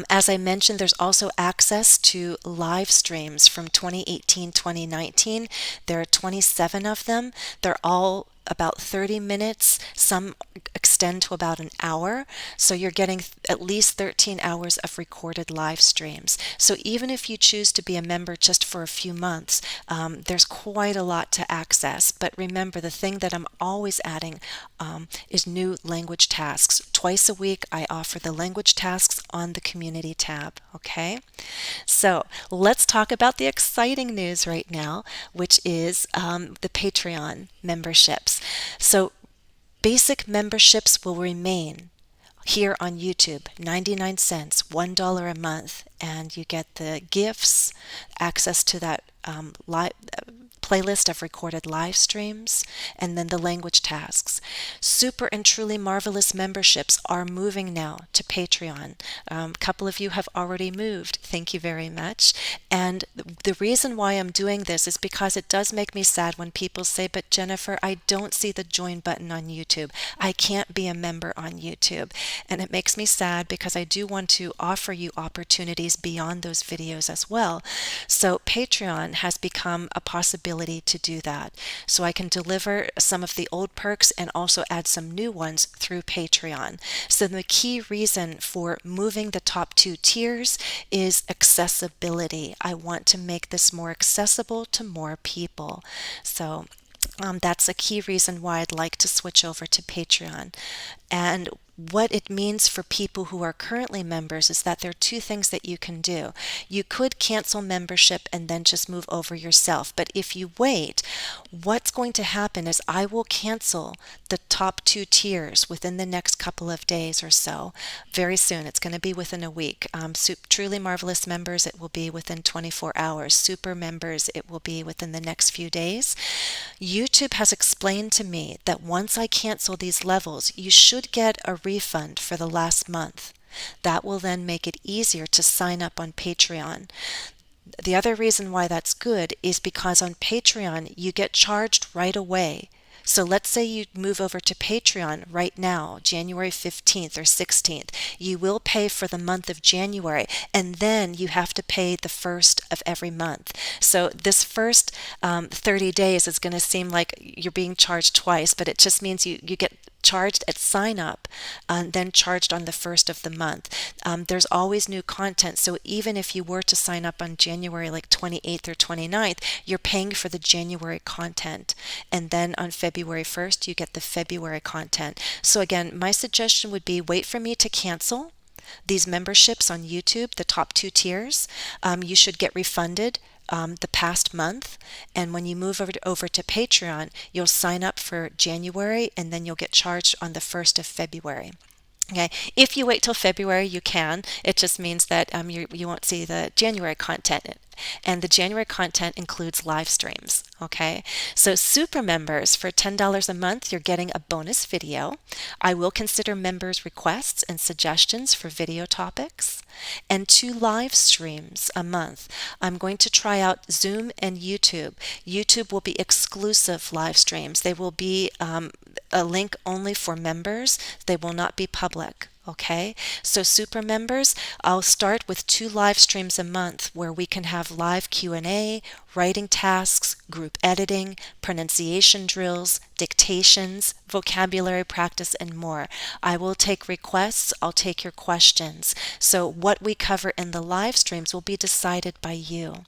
As I mentioned, there's also access to live streams from 2018-2019. There are 27 of them. They're all about 30 minutes. Some extend to about an hour. So you're getting at least 13 hours of recorded live streams. So even if you choose to be a member just for a few months, there's quite a lot to access. But remember, the thing that I'm always adding is new language tasks. Twice a week, I offer the language tasks on the community tab. Okay, so let's talk about the exciting news right now, which is the Patreon memberships. So basic memberships will remain here on YouTube, 99 cents, $1 a month, and you get the gifts, access to that playlist of recorded live streams, and then the language tasks. Super and truly marvelous memberships are moving now to Patreon. A couple of you have already moved. Thank you very much. And the reason why I'm doing this is because it does make me sad when people say, but Jennifer, I don't see the join button on YouTube. I can't be a member on YouTube. And it makes me sad because I do want to offer you opportunities beyond those videos as well. So Patreon has become a possibility to do that. So I can deliver some of the old perks and also add some new ones through Patreon. So the key reason for moving the top 2 tiers is accessibility. I want to make this more accessible to more people. So that's a key reason why I'd like to switch over to Patreon. And what it means for people who are currently members is that there are 2 things that you can do. You could cancel membership and then just move over yourself. But if you wait, what's going to happen is I will cancel the top 2 tiers within the next couple of days or so. Very soon. It's going to be within a week. Truly Marvelous members, it will be within 24 hours. Super members, it will be within the next few days. YouTube has explained to me that once I cancel these levels, you should get a refund for the last month. That will then make it easier to sign up on Patreon. The other reason why that's good is because on Patreon you get charged right away. So let's say you move over to Patreon right now, January 15th or 16th. You will pay for the month of January, and then you have to pay the first of every month. So this first 30 days is going to seem like you're being charged twice, but it just means you get charged at sign up and then charged on the first of the month. There's always new content, so even if you were to sign up on January like 28th or 29th, you're paying for the January content, and then on February 1st you get the February content. So again, my suggestion would be wait for me to cancel these memberships on YouTube, the top 2 tiers. You should get refunded the past month, and when you move over to Patreon, you'll sign up for January and then you'll get charged on the 1st of February. Okay, if you wait till February, you can. It just means that you won't see the January content. And the January content includes live streams. Okay, so super members, for $10 a month, you're getting a bonus video. I will consider members' requests and suggestions for video topics, and 2 live streams a month. I'm going to try out Zoom and YouTube. YouTube will be exclusive live streams. They will be a link only for members. They will not be public. Okay, so super members, I'll start with 2 live streams a month where we can have live Q&A, writing tasks, group editing, pronunciation drills, dictations, vocabulary practice, and more. I will take requests, I'll take your questions. So what we cover in the live streams will be decided by you.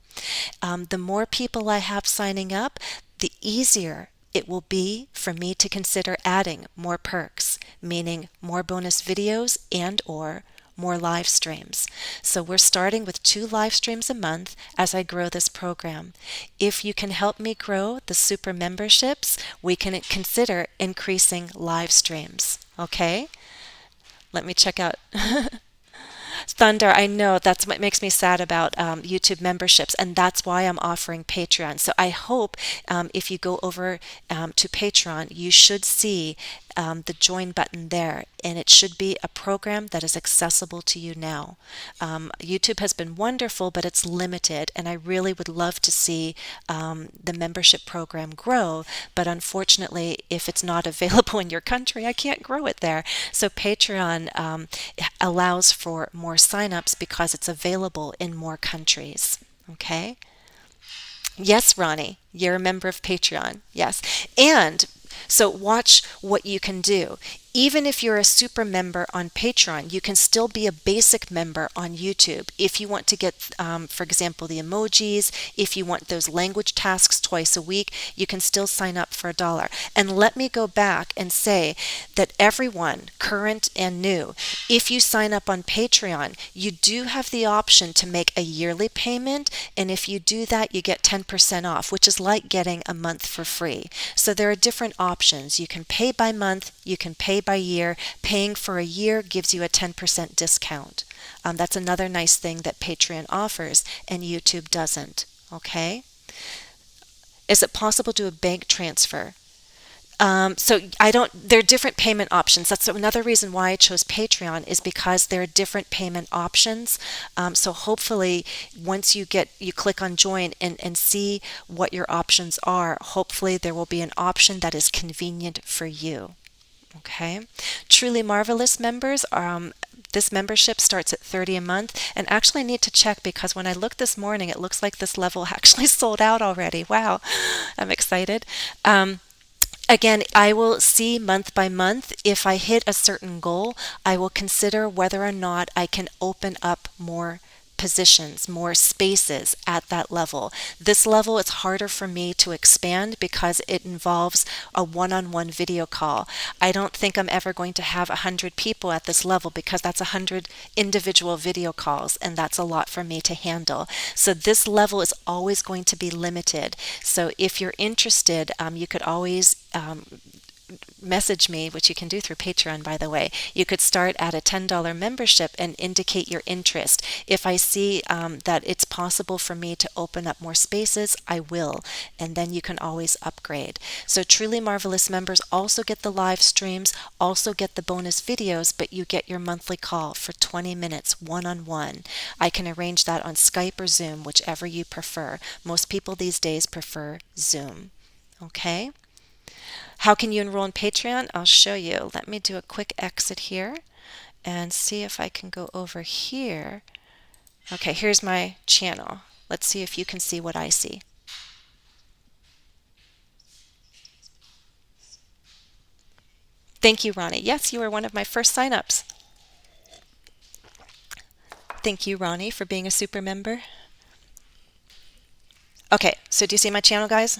The more people I have signing up, the easier it will be for me to consider adding more perks, meaning more bonus videos and or more live streams. So we're starting with 2 live streams a month as I grow this program. If you can help me grow the super memberships, we can consider increasing live streams. Okay? Let me check out. Thunder, I know that's what makes me sad about YouTube memberships, and that's why I'm offering Patreon. So I hope if you go over to Patreon, you should see the join button there, and it should be a program that is accessible to you now. YouTube has been wonderful, but it's limited, and I really would love to see the membership program grow, but unfortunately, if it's not available in your country, I can't grow it there. So Patreon allows for more signups because it's available in more countries. Okay? Yes, Ronnie, you're a member of Patreon. Yes. And So watch what you can do. Even if you're a super member on Patreon, you can still be a basic member on YouTube. If you want to get, for example, the emojis, if you want those language tasks twice a week, you can still sign up for $1. And let me go back and say that everyone, current and new, if you sign up on Patreon, you do have the option to make a yearly payment. And if you do that, you get 10% off, which is like getting a month for free. So there are different options. You can pay by month, you can pay by year. Paying for a year gives you a 10% discount. That's another nice thing that Patreon offers and YouTube doesn't. Okay? Is it possible to do a bank transfer? So I don't, there are different payment options. That's another reason why I chose Patreon, is because there are different payment options. So hopefully once you click on join and see what your options are, hopefully there will be an option that is convenient for you. Okay. Truly Marvelous members, this membership starts at $30 a month, and actually I need to check because when I looked this morning, it looks like this level actually sold out already. Wow, I'm excited. Again, I will see month by month. If I hit a certain goal, I will consider whether or not I can open up more positions, more spaces at that level. This level, it's harder for me to expand because it involves a one-on-one video call. I don't think I'm ever going to have 100 people at this level because that's 100 individual video calls, and that's a lot for me to handle. So this level is always going to be limited. So if you're interested, you could always message me, which you can do through Patreon, by the way. You could start at a $10 membership and indicate your interest. If I see that it's possible for me to open up more spaces, I will, and then you can always upgrade. So Truly Marvelous members also get the live streams, also get the bonus videos, but you get your monthly call for 20 minutes one-on-one. I can arrange that on Skype or Zoom, whichever you prefer. Most people these days prefer Zoom. Okay? How can you enroll in Patreon? I'll show you. Let me do a quick exit here and see if I can go over here. Okay, here's my channel. Let's see if you can see what I see. Thank you, Ronnie. Yes, you were one of my first signups. Thank you, Ronnie, for being a super member. Okay, so do you see my channel, guys?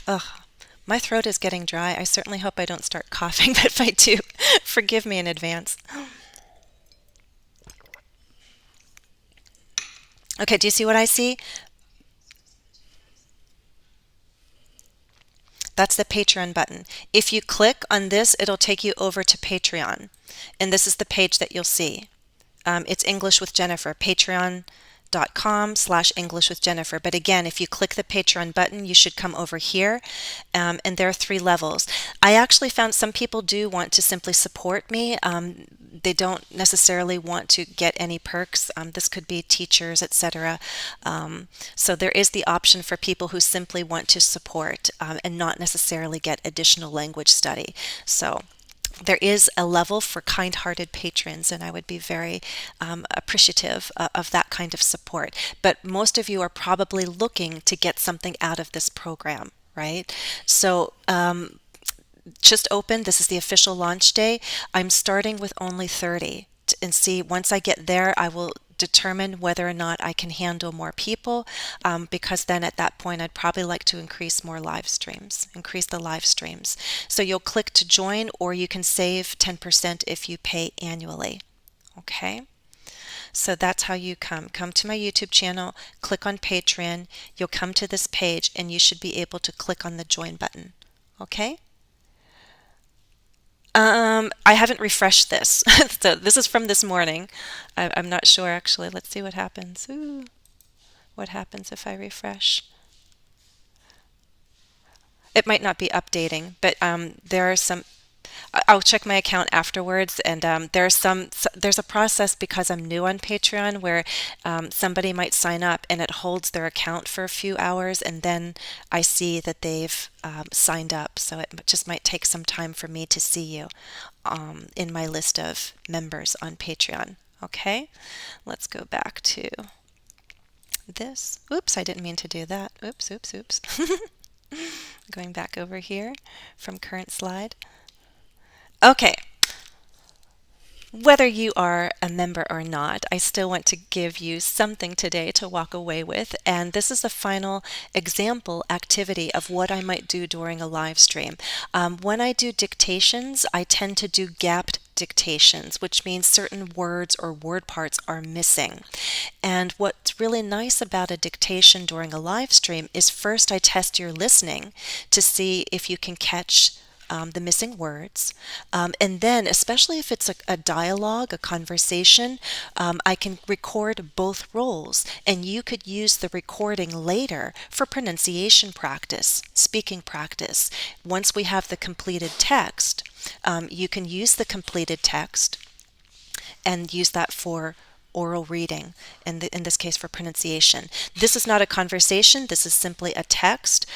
Ugh, my throat is getting dry. I certainly hope I don't start coughing, but if I do, forgive me in advance. Okay, do you see what I see? That's the Patreon button. If you click on this, it'll take you over to Patreon. And this is the page that you'll see. It's English with Jennifer, patreon.com/English with Jennifer. But again, if you click the Patreon button, you should come over here. And there are 3 levels. I actually found some people do want to simply support me. They don't necessarily want to get any perks. This could be teachers, etc. So there is the option for people who simply want to support and not necessarily get additional language study. So there is a level for kind-hearted patrons, and I would be very appreciative of that kind of support. But most of you are probably looking to get something out of this program, right? So just open. This is the official launch day. I'm starting with only 30 and see, once I get there, I will determine whether or not I can handle more people, because then at that point I'd probably like to increase the live streams. So you'll click to join, or you can save 10% if you pay annually. Okay? So that's how you come to my YouTube channel, click on Patreon, you'll come to this page, and you should be able to click on the join button. Okay? I haven't refreshed this. So this is from this morning. I'm not sure actually. Let's see what happens. Ooh, what happens if I refresh? It might not be updating, but there are some. I'll check my account afterwards, and there's a process because I'm new on Patreon where somebody might sign up and it holds their account for a few hours, and then I see that they've signed up. So it just might take some time for me to see you in my list of members on Patreon. Okay, let's go back to this. Oops, I didn't mean to do that. Oops, oops, oops. Going back over here from current slide. Okay. Whether you are a member or not, I still want to give you something today to walk away with, and this is a final example activity of what I might do during a live stream. When I do dictations, I tend to do gapped dictations, which means certain words or word parts are missing. And what's really nice about a dictation during a live stream is first I test your listening to see if you can catch the missing words. And then, especially if it's a dialogue, a conversation, I can record both roles. And you could use the recording later for pronunciation practice, speaking practice. Once we have the completed text, you can use the completed text and use that for oral reading, in this case for pronunciation. This is not a conversation, this is simply a text.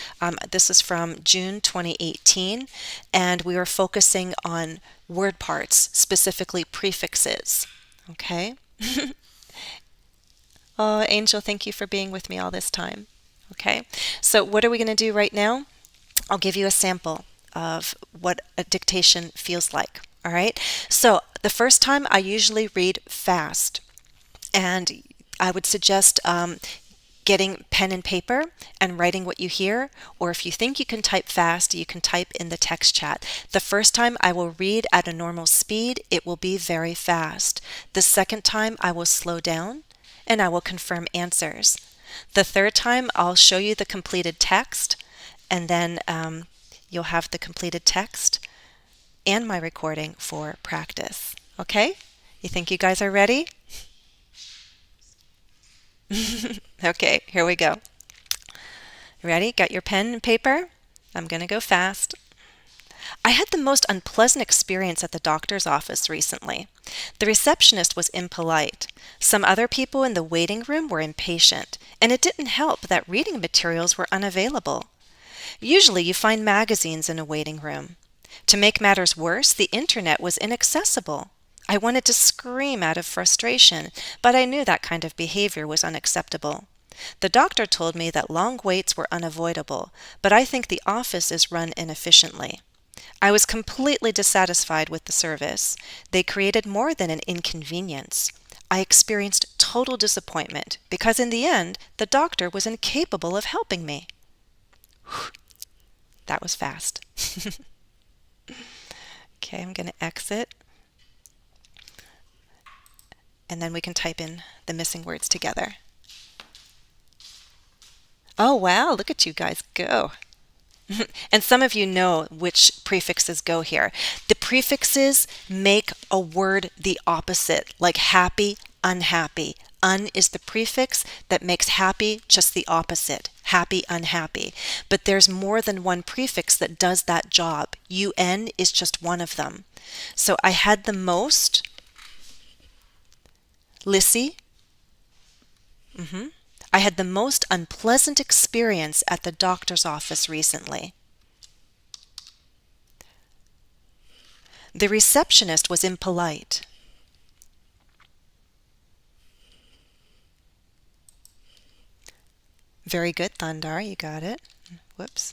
This is from June 2018, and we are focusing on word parts, specifically prefixes. Okay? Oh, Angel, thank you for being with me all this time. Okay, so what are we going to do right now? I'll give you a sample of what a dictation feels like. All right, so the first time I usually read fast, and I would suggest getting pen and paper and writing what you hear, or if you think you can type fast, you can type in the text chat. The first time I will read at a normal speed, it will be very fast. The second time I will slow down and I will confirm answers. The third time I'll show you the completed text, and then you'll have the completed text and my recording for practice. Okay? You think you guys are ready? Okay, here we go. Ready? Got your pen and paper? I'm going to go fast. I had the most unpleasant experience at the doctor's office recently. The receptionist was impolite. Some other people in the waiting room were impatient, and it didn't help that reading materials were unavailable. Usually you find magazines in a waiting room. To make matters worse, the internet was inaccessible. I wanted to scream out of frustration, but I knew that kind of behavior was unacceptable. The doctor told me that long waits were unavoidable, but I think the office is run inefficiently. I was completely dissatisfied with the service. They created more than an inconvenience. I experienced total disappointment because in the end, the doctor was incapable of helping me. Whew. That was fast. Okay, I'm going to exit. And then we can type in the missing words together. Oh, wow, look at you guys go. And some of you know which prefixes go here. The prefixes make a word the opposite, like happy, unhappy. Un is the prefix that makes happy just the opposite, happy, unhappy. But there's more than one prefix that does that job. Un is just one of them. So I had the most. Lissy. I had the most unpleasant experience at the doctor's office recently. The receptionist was impolite. Very good, Thundar, you got it. Whoops.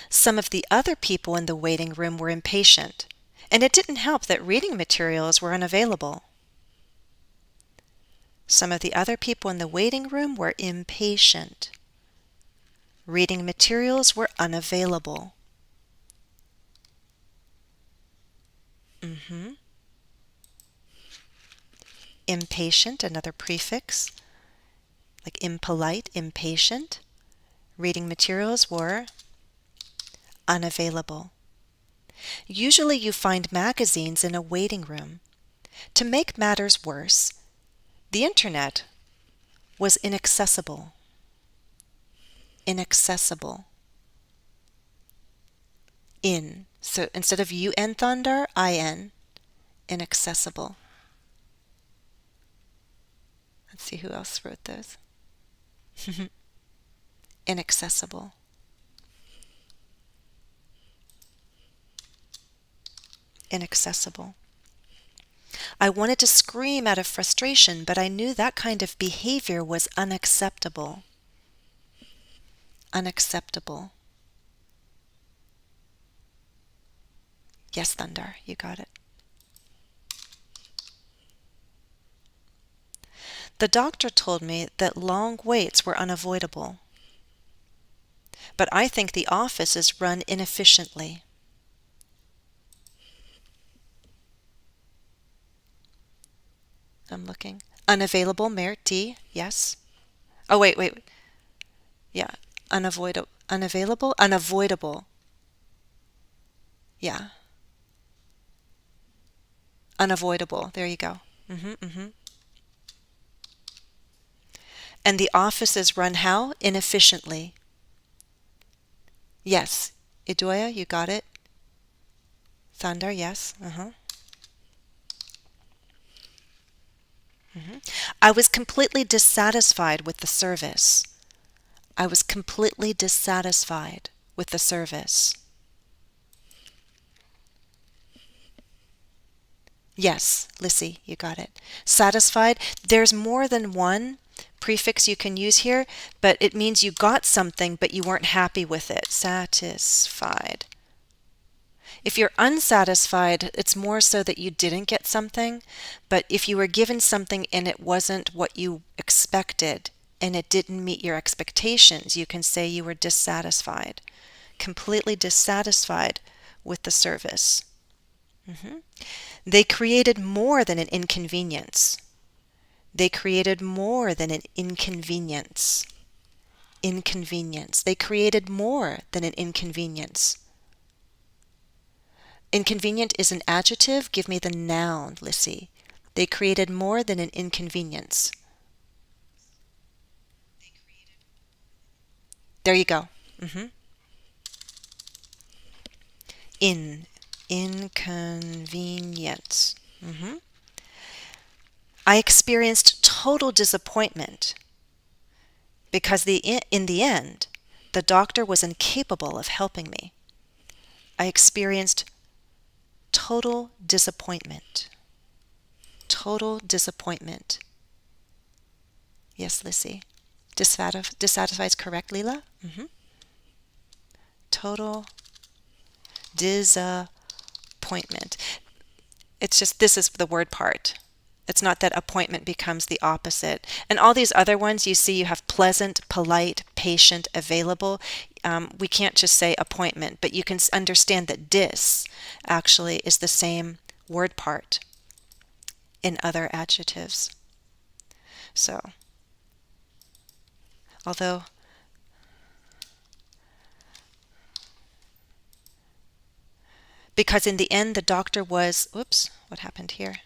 Some of the other people in the waiting room were impatient, and it didn't help that reading materials were unavailable. Some of the other people in the waiting room were impatient. Reading materials were unavailable. Impatient, another prefix, like impolite, impatient. Reading materials were unavailable. Usually you find magazines in a waiting room. To make matters worse, the internet was inaccessible. Inaccessible. In. So instead of UN, Thundar, IN. Inaccessible. Let's see who else wrote this. Inaccessible. Inaccessible. I wanted to scream out of frustration, but I knew that kind of behavior was unacceptable. Unacceptable. Yes, Thunder, you got it. The doctor told me that long waits were unavoidable, but I think the office is run inefficiently. I'm looking. Unavailable, Mayor T. Yes. Oh, wait. Yeah. Unavoidable. Unavailable? Unavoidable. Yeah. Unavoidable. There you go. And the office is run how? Inefficiently. Yes. Idoya, you got it. Thunder, yes. I was completely dissatisfied with the service. I was completely dissatisfied with the service. Yes, Lissy, you got it. Satisfied. There's more than one prefix you can use here, but it means you got something, but you weren't happy with it. Satisfied. If you're unsatisfied, it's more so that you didn't get something, but if you were given something and it wasn't what you expected and it didn't meet your expectations, you can say you were dissatisfied. Completely dissatisfied with the service. They created more than an inconvenience. They created more than an inconvenience. Inconvenience. They created more than an inconvenience. Inconvenient is an adjective. Give me the noun, Lissy. They created more than an inconvenience. There you go. Inconvenience. I experienced total disappointment because in the end, the doctor was incapable of helping me. I experienced total disappointment. Total disappointment. Yes, Lissy. Dissatisfied is correct, Leela? Total disappointment. It's just, this is the word part. It's not that appointment becomes the opposite. And all these other ones, you see you have pleasant, polite, patient, available. We can't just say appointment, but you can understand that dis actually is the same word part in other adjectives. So, although because in the end the doctor was, oops, what happened here?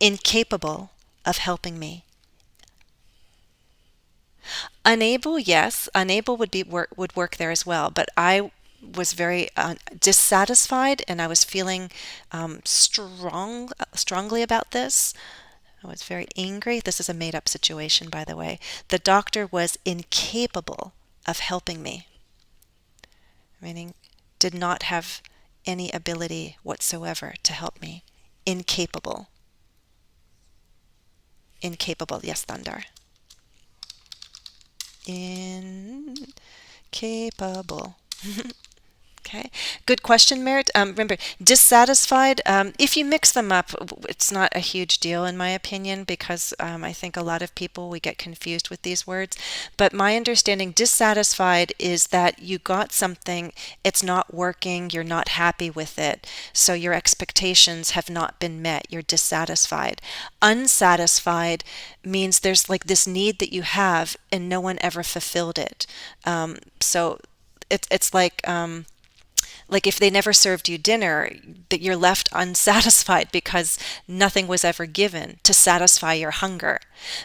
Incapable of helping me. Unable, yes, unable would work there as well, but I was very dissatisfied and I was feeling strongly about this. I was very angry. This is a made-up situation, by the way. The doctor was incapable of helping me, meaning did not have any ability whatsoever to help me. Incapable. Incapable. Yes, Thunder. Incapable. Okay. Good question, Merit. Remember, dissatisfied, if you mix them up, it's not a huge deal in my opinion because I think a lot of people, we get confused with these words. But my understanding, dissatisfied is that you got something, it's not working, you're not happy with it, so your expectations have not been met, you're dissatisfied. Unsatisfied means there's like this need that you have and no one ever fulfilled it. So it's like if they never served you dinner, that you're left unsatisfied because nothing was ever given to satisfy your hunger.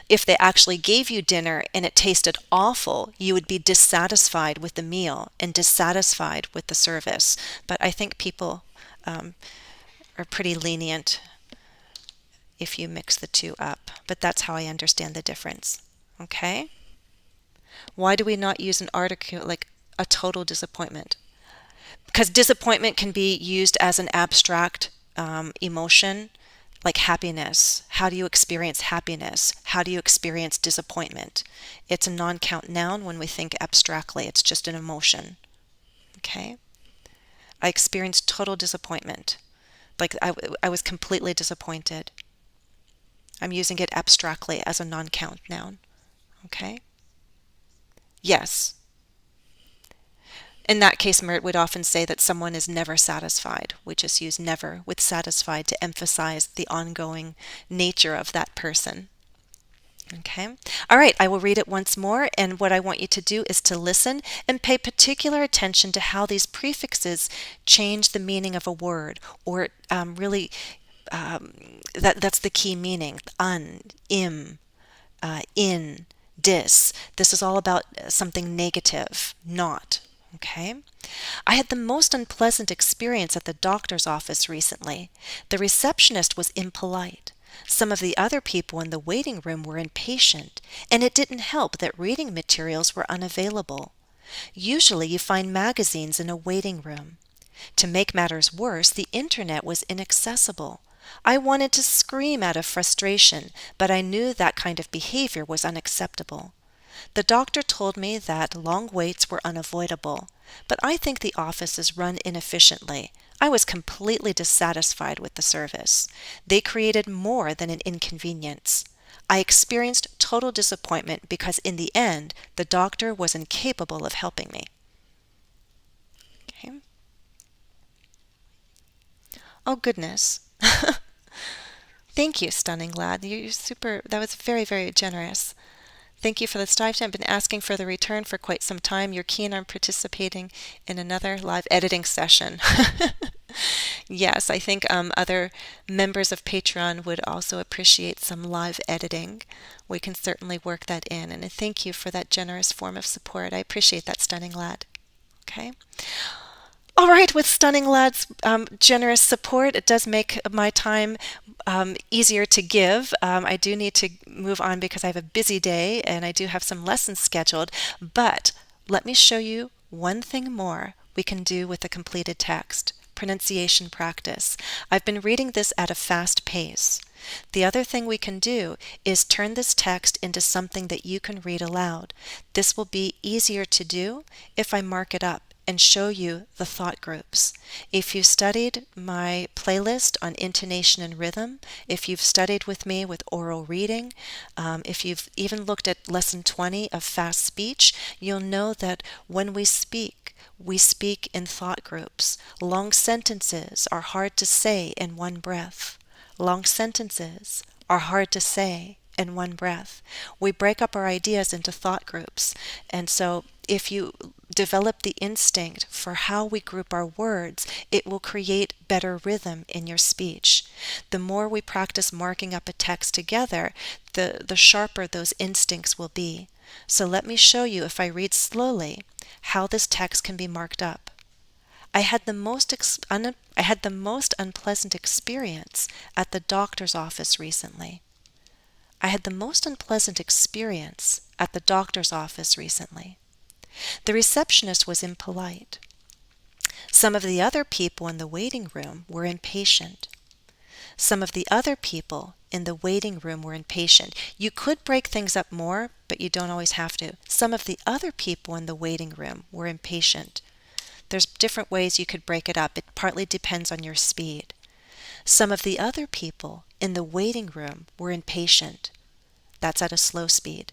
If they actually gave you dinner and it tasted awful, you would be dissatisfied with the meal and dissatisfied with the service. But I think people are pretty lenient if you mix the two up. But that's how I understand the difference. Okay? Why do we not use an article like a total disappointment? Because disappointment can be used as an abstract emotion, Like happiness. How do you experience happiness? How do you experience disappointment? It's a non-count noun when we think abstractly. It's just an emotion. Okay? I experienced total disappointment. Like I was completely disappointed. I'm using it abstractly as a non-count noun. Okay? Yes. In that case, Mert would often say that someone is never satisfied. We just use never with satisfied to emphasize the ongoing nature of that person. Okay. All right, I will read it once more, and what I want you to do is to listen and pay particular attention to how these prefixes change the meaning of a word, or really, that's the key meaning. Un, im, in, dis. This is all about something negative, not. Okay. I had the most unpleasant experience at the doctor's office recently. The receptionist was impolite. Some of the other people in the waiting room were impatient, and it didn't help that reading materials were unavailable. Usually you find magazines in a waiting room. To make matters worse, the internet was inaccessible. I wanted to scream out of frustration, but I knew that kind of behavior was unacceptable. The doctor told me that long waits were unavoidable, but I think the office is run inefficiently. I was completely dissatisfied with the service. They created more than an inconvenience. I experienced total disappointment because in the end, the doctor was incapable of helping me. Okay. Oh, goodness. Thank you, Stunning Lad. You're super, that was very, very generous. Thank you for this live stream. I've been asking for the return for quite some time. You're keen on participating in another live editing session. Yes, I think other members of Patreon would also appreciate some live editing. We can certainly work that in. And thank you for that generous form of support. I appreciate that, Stunning Lad. Okay. All right, with Stunning Lad's generous support, it does make my time easier to give. I do need to move on because I have a busy day and I do have some lessons scheduled, but let me show you one thing more we can do with a completed text. Pronunciation practice. I've been reading this at a fast pace. The other thing we can do is turn this text into something that you can read aloud. This will be easier to do if I mark it up and show you the thought groups. If you studied my playlist on intonation and rhythm, if you've studied with me with oral reading, if you've even looked at lesson 20 of fast speech, you'll know that when we speak in thought groups. Long sentences are hard to say in one breath. Long sentences are hard to say in one breath. We break up our ideas into thought groups. And so if you develop the instinct for how we group our words, it will create better rhythm in your speech. The more we practice marking up a text together, the sharper those instincts will be. So let me show you, if I read slowly, how this text can be marked up. I had the most unpleasant experience at the doctor's office recently. I had the most unpleasant experience at the doctor's office recently. The receptionist was impolite. Some of the other people in the waiting room were impatient. Some of the other people in the waiting room were impatient. You could break things up more, but you don't always have to. Some of the other people in the waiting room were impatient. There's different ways you could break it up. It partly depends on your speed. Some of the other people in the waiting room were impatient. That's at a slow speed.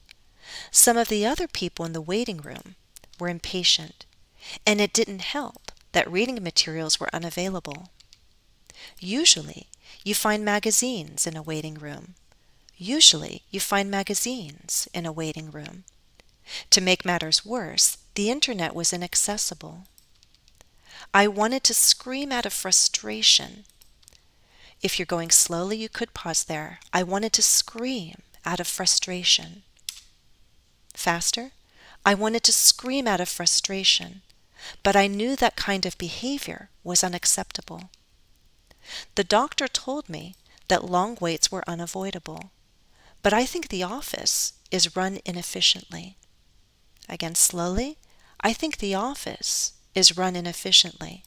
Some of the other people in the waiting room were impatient. And it didn't help that reading materials were unavailable. Usually, you find magazines in a waiting room. Usually, you find magazines in a waiting room. To make matters worse, the internet was inaccessible. I wanted to scream out of frustration. If you're going slowly, you could pause there. I wanted to scream out of frustration. Faster? I wanted to scream out of frustration, but I knew that kind of behavior was unacceptable. The doctor told me that long waits were unavoidable, but I think the office is run inefficiently. Again, slowly, I think the office is run inefficiently.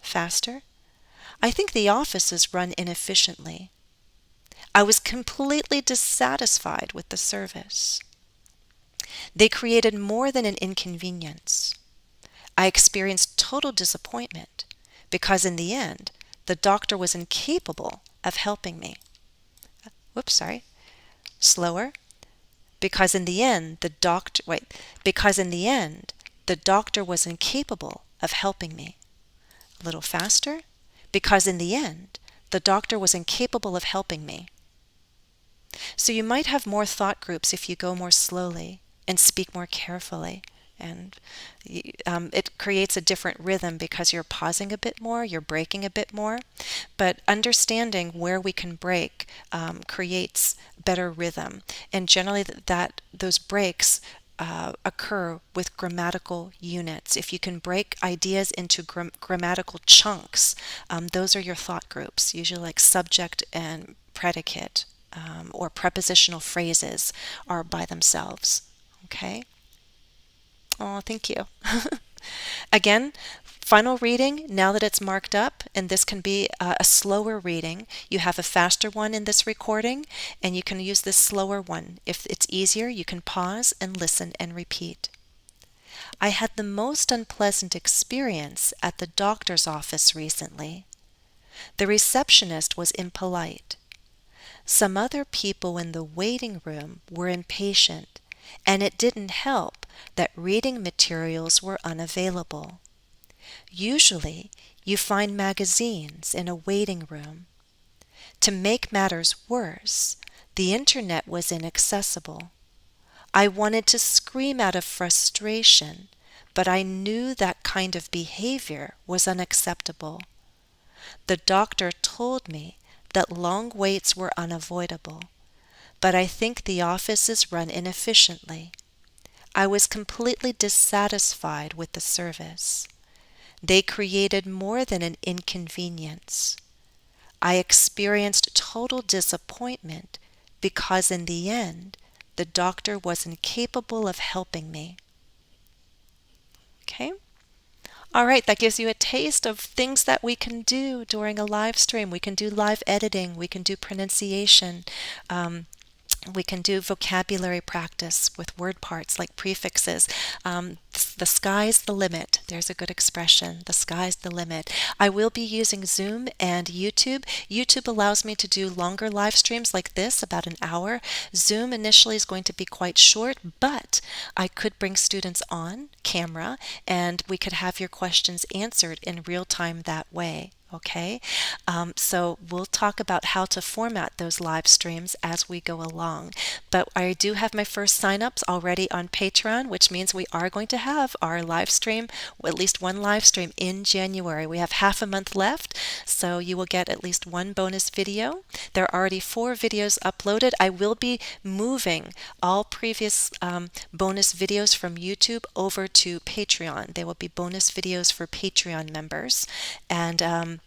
Faster, I think the office is run inefficiently, I was completely dissatisfied with the service. They created more than an inconvenience. I experienced total disappointment because in the end, the doctor was incapable of helping me. Whoops, sorry. Slower. Because in the end, because in the end, the doctor was incapable of helping me. A little faster. Because in the end, the doctor was incapable of helping me. So you might have more thought groups if you go more slowly and speak more carefully. And it creates a different rhythm because you're pausing a bit more, you're breaking a bit more. But understanding where we can break creates better rhythm. And generally, those breaks occur with grammatical units. If you can break ideas into grammatical chunks, those are your thought groups, usually like subject and predicate, or prepositional phrases are by themselves. Okay? Oh, thank you. Again, final reading, now that it's marked up, and this can be a slower reading. You have a faster one in this recording, and you can use this slower one. If it's easier, you can pause and listen and repeat. I had the most unpleasant experience at the doctor's office recently. The receptionist was impolite. Some other people in the waiting room were impatient, and it didn't help that reading materials were unavailable. Usually, you find magazines in a waiting room. To make matters worse, the internet was inaccessible. I wanted to scream out of frustration, but I knew that kind of behavior was unacceptable. The doctor told me that long waits were unavoidable, but I think the office is run inefficiently. I was completely dissatisfied with the service. They created more than an inconvenience. I experienced total disappointment because in the end, the doctor was incapable of helping me. Okay? All right, that gives you a taste of things that we can do during a live stream. We can do live editing. We can do pronunciation. We can do vocabulary practice with word parts like prefixes. The sky's the limit. There's a good expression. The sky's the limit. I will be using Zoom and YouTube. YouTube allows me to do longer live streams like this, about an hour. Zoom initially is going to be quite short, but I could bring students on camera and we could have your questions answered in real time that way. Okay, so we'll talk about how to format those live streams as we go along. But I do have my first signups already on Patreon, which means we are going to have our live stream, at least one live stream in January. We have half a month left, so you will get at least one bonus video. There are already 4 videos uploaded. I will be moving all previous bonus videos from YouTube over to Patreon. They will be bonus videos for Patreon members, and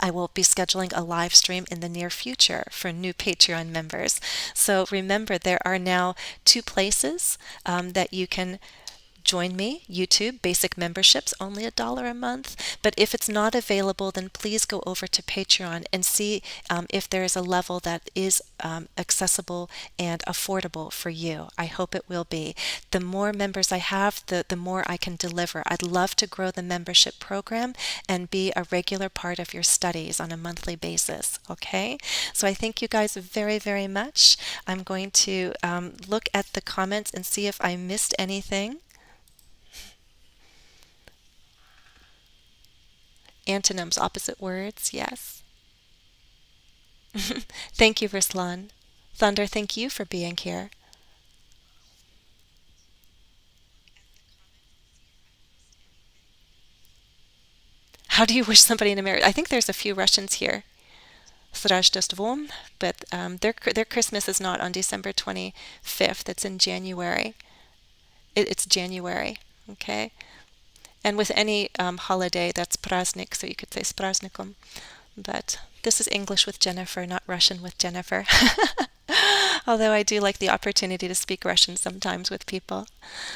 I will be scheduling a live stream in the near future for new Patreon members. So remember, there are now 2 places that you can join me. YouTube, basic memberships, only $1 a month. But if it's not available, then please go over to Patreon and see if there is a level that is accessible and affordable for you. I hope it will be. The more members I have, the more I can deliver. I'd love to grow the membership program and be a regular part of your studies on a monthly basis. Okay? So I thank you guys very, very much. I'm going to look at the comments and see if I missed anything. Antonyms, opposite words, yes. Thank you, Ruslan. Thunder, thank you for being here. How do you wish somebody in America? I think there's a few Russians here. Srajdostvo, but their Christmas is not on December 25th. It's in January. It's January, okay? And with any holiday, that's praznik, so you could say s praznikom. But this is English with Jennifer, not Russian with Jennifer. Although I do like the opportunity to speak Russian sometimes with people.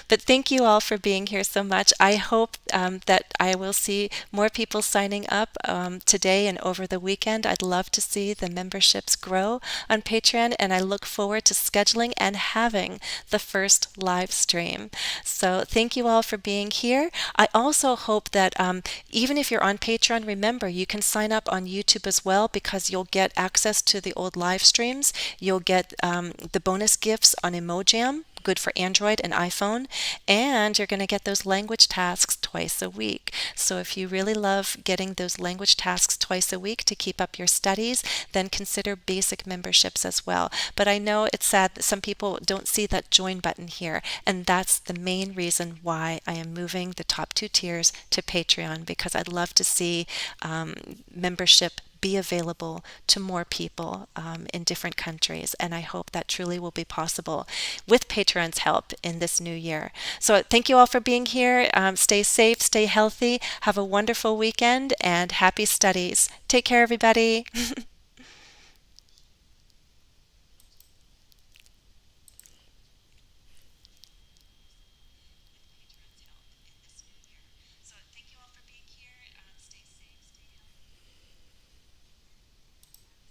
But thank you all for being here so much. I hope that I will see more people signing up today and over the weekend. I'd love to see the memberships grow on Patreon, and I look forward to scheduling and having the first live stream. So thank you all for being here. I also hope that even if you're on Patreon, remember you can sign up on YouTube as well, because you'll get access to the old live streams. You'll get the bonus gifts on Emojam, good for Android and iPhone, and you're going to get those language tasks twice a week. So if you really love getting those language tasks twice a week to keep up your studies, then consider basic memberships as well. But I know it's sad that some people don't see that join button here, and that's the main reason why I am moving the top two tiers to Patreon, because I'd love to see membership be available to more people in different countries. And I hope that truly will be possible with Patreon's help in this new year. So thank you all for being here. Stay safe, stay healthy, have a wonderful weekend, and happy studies. Take care, everybody.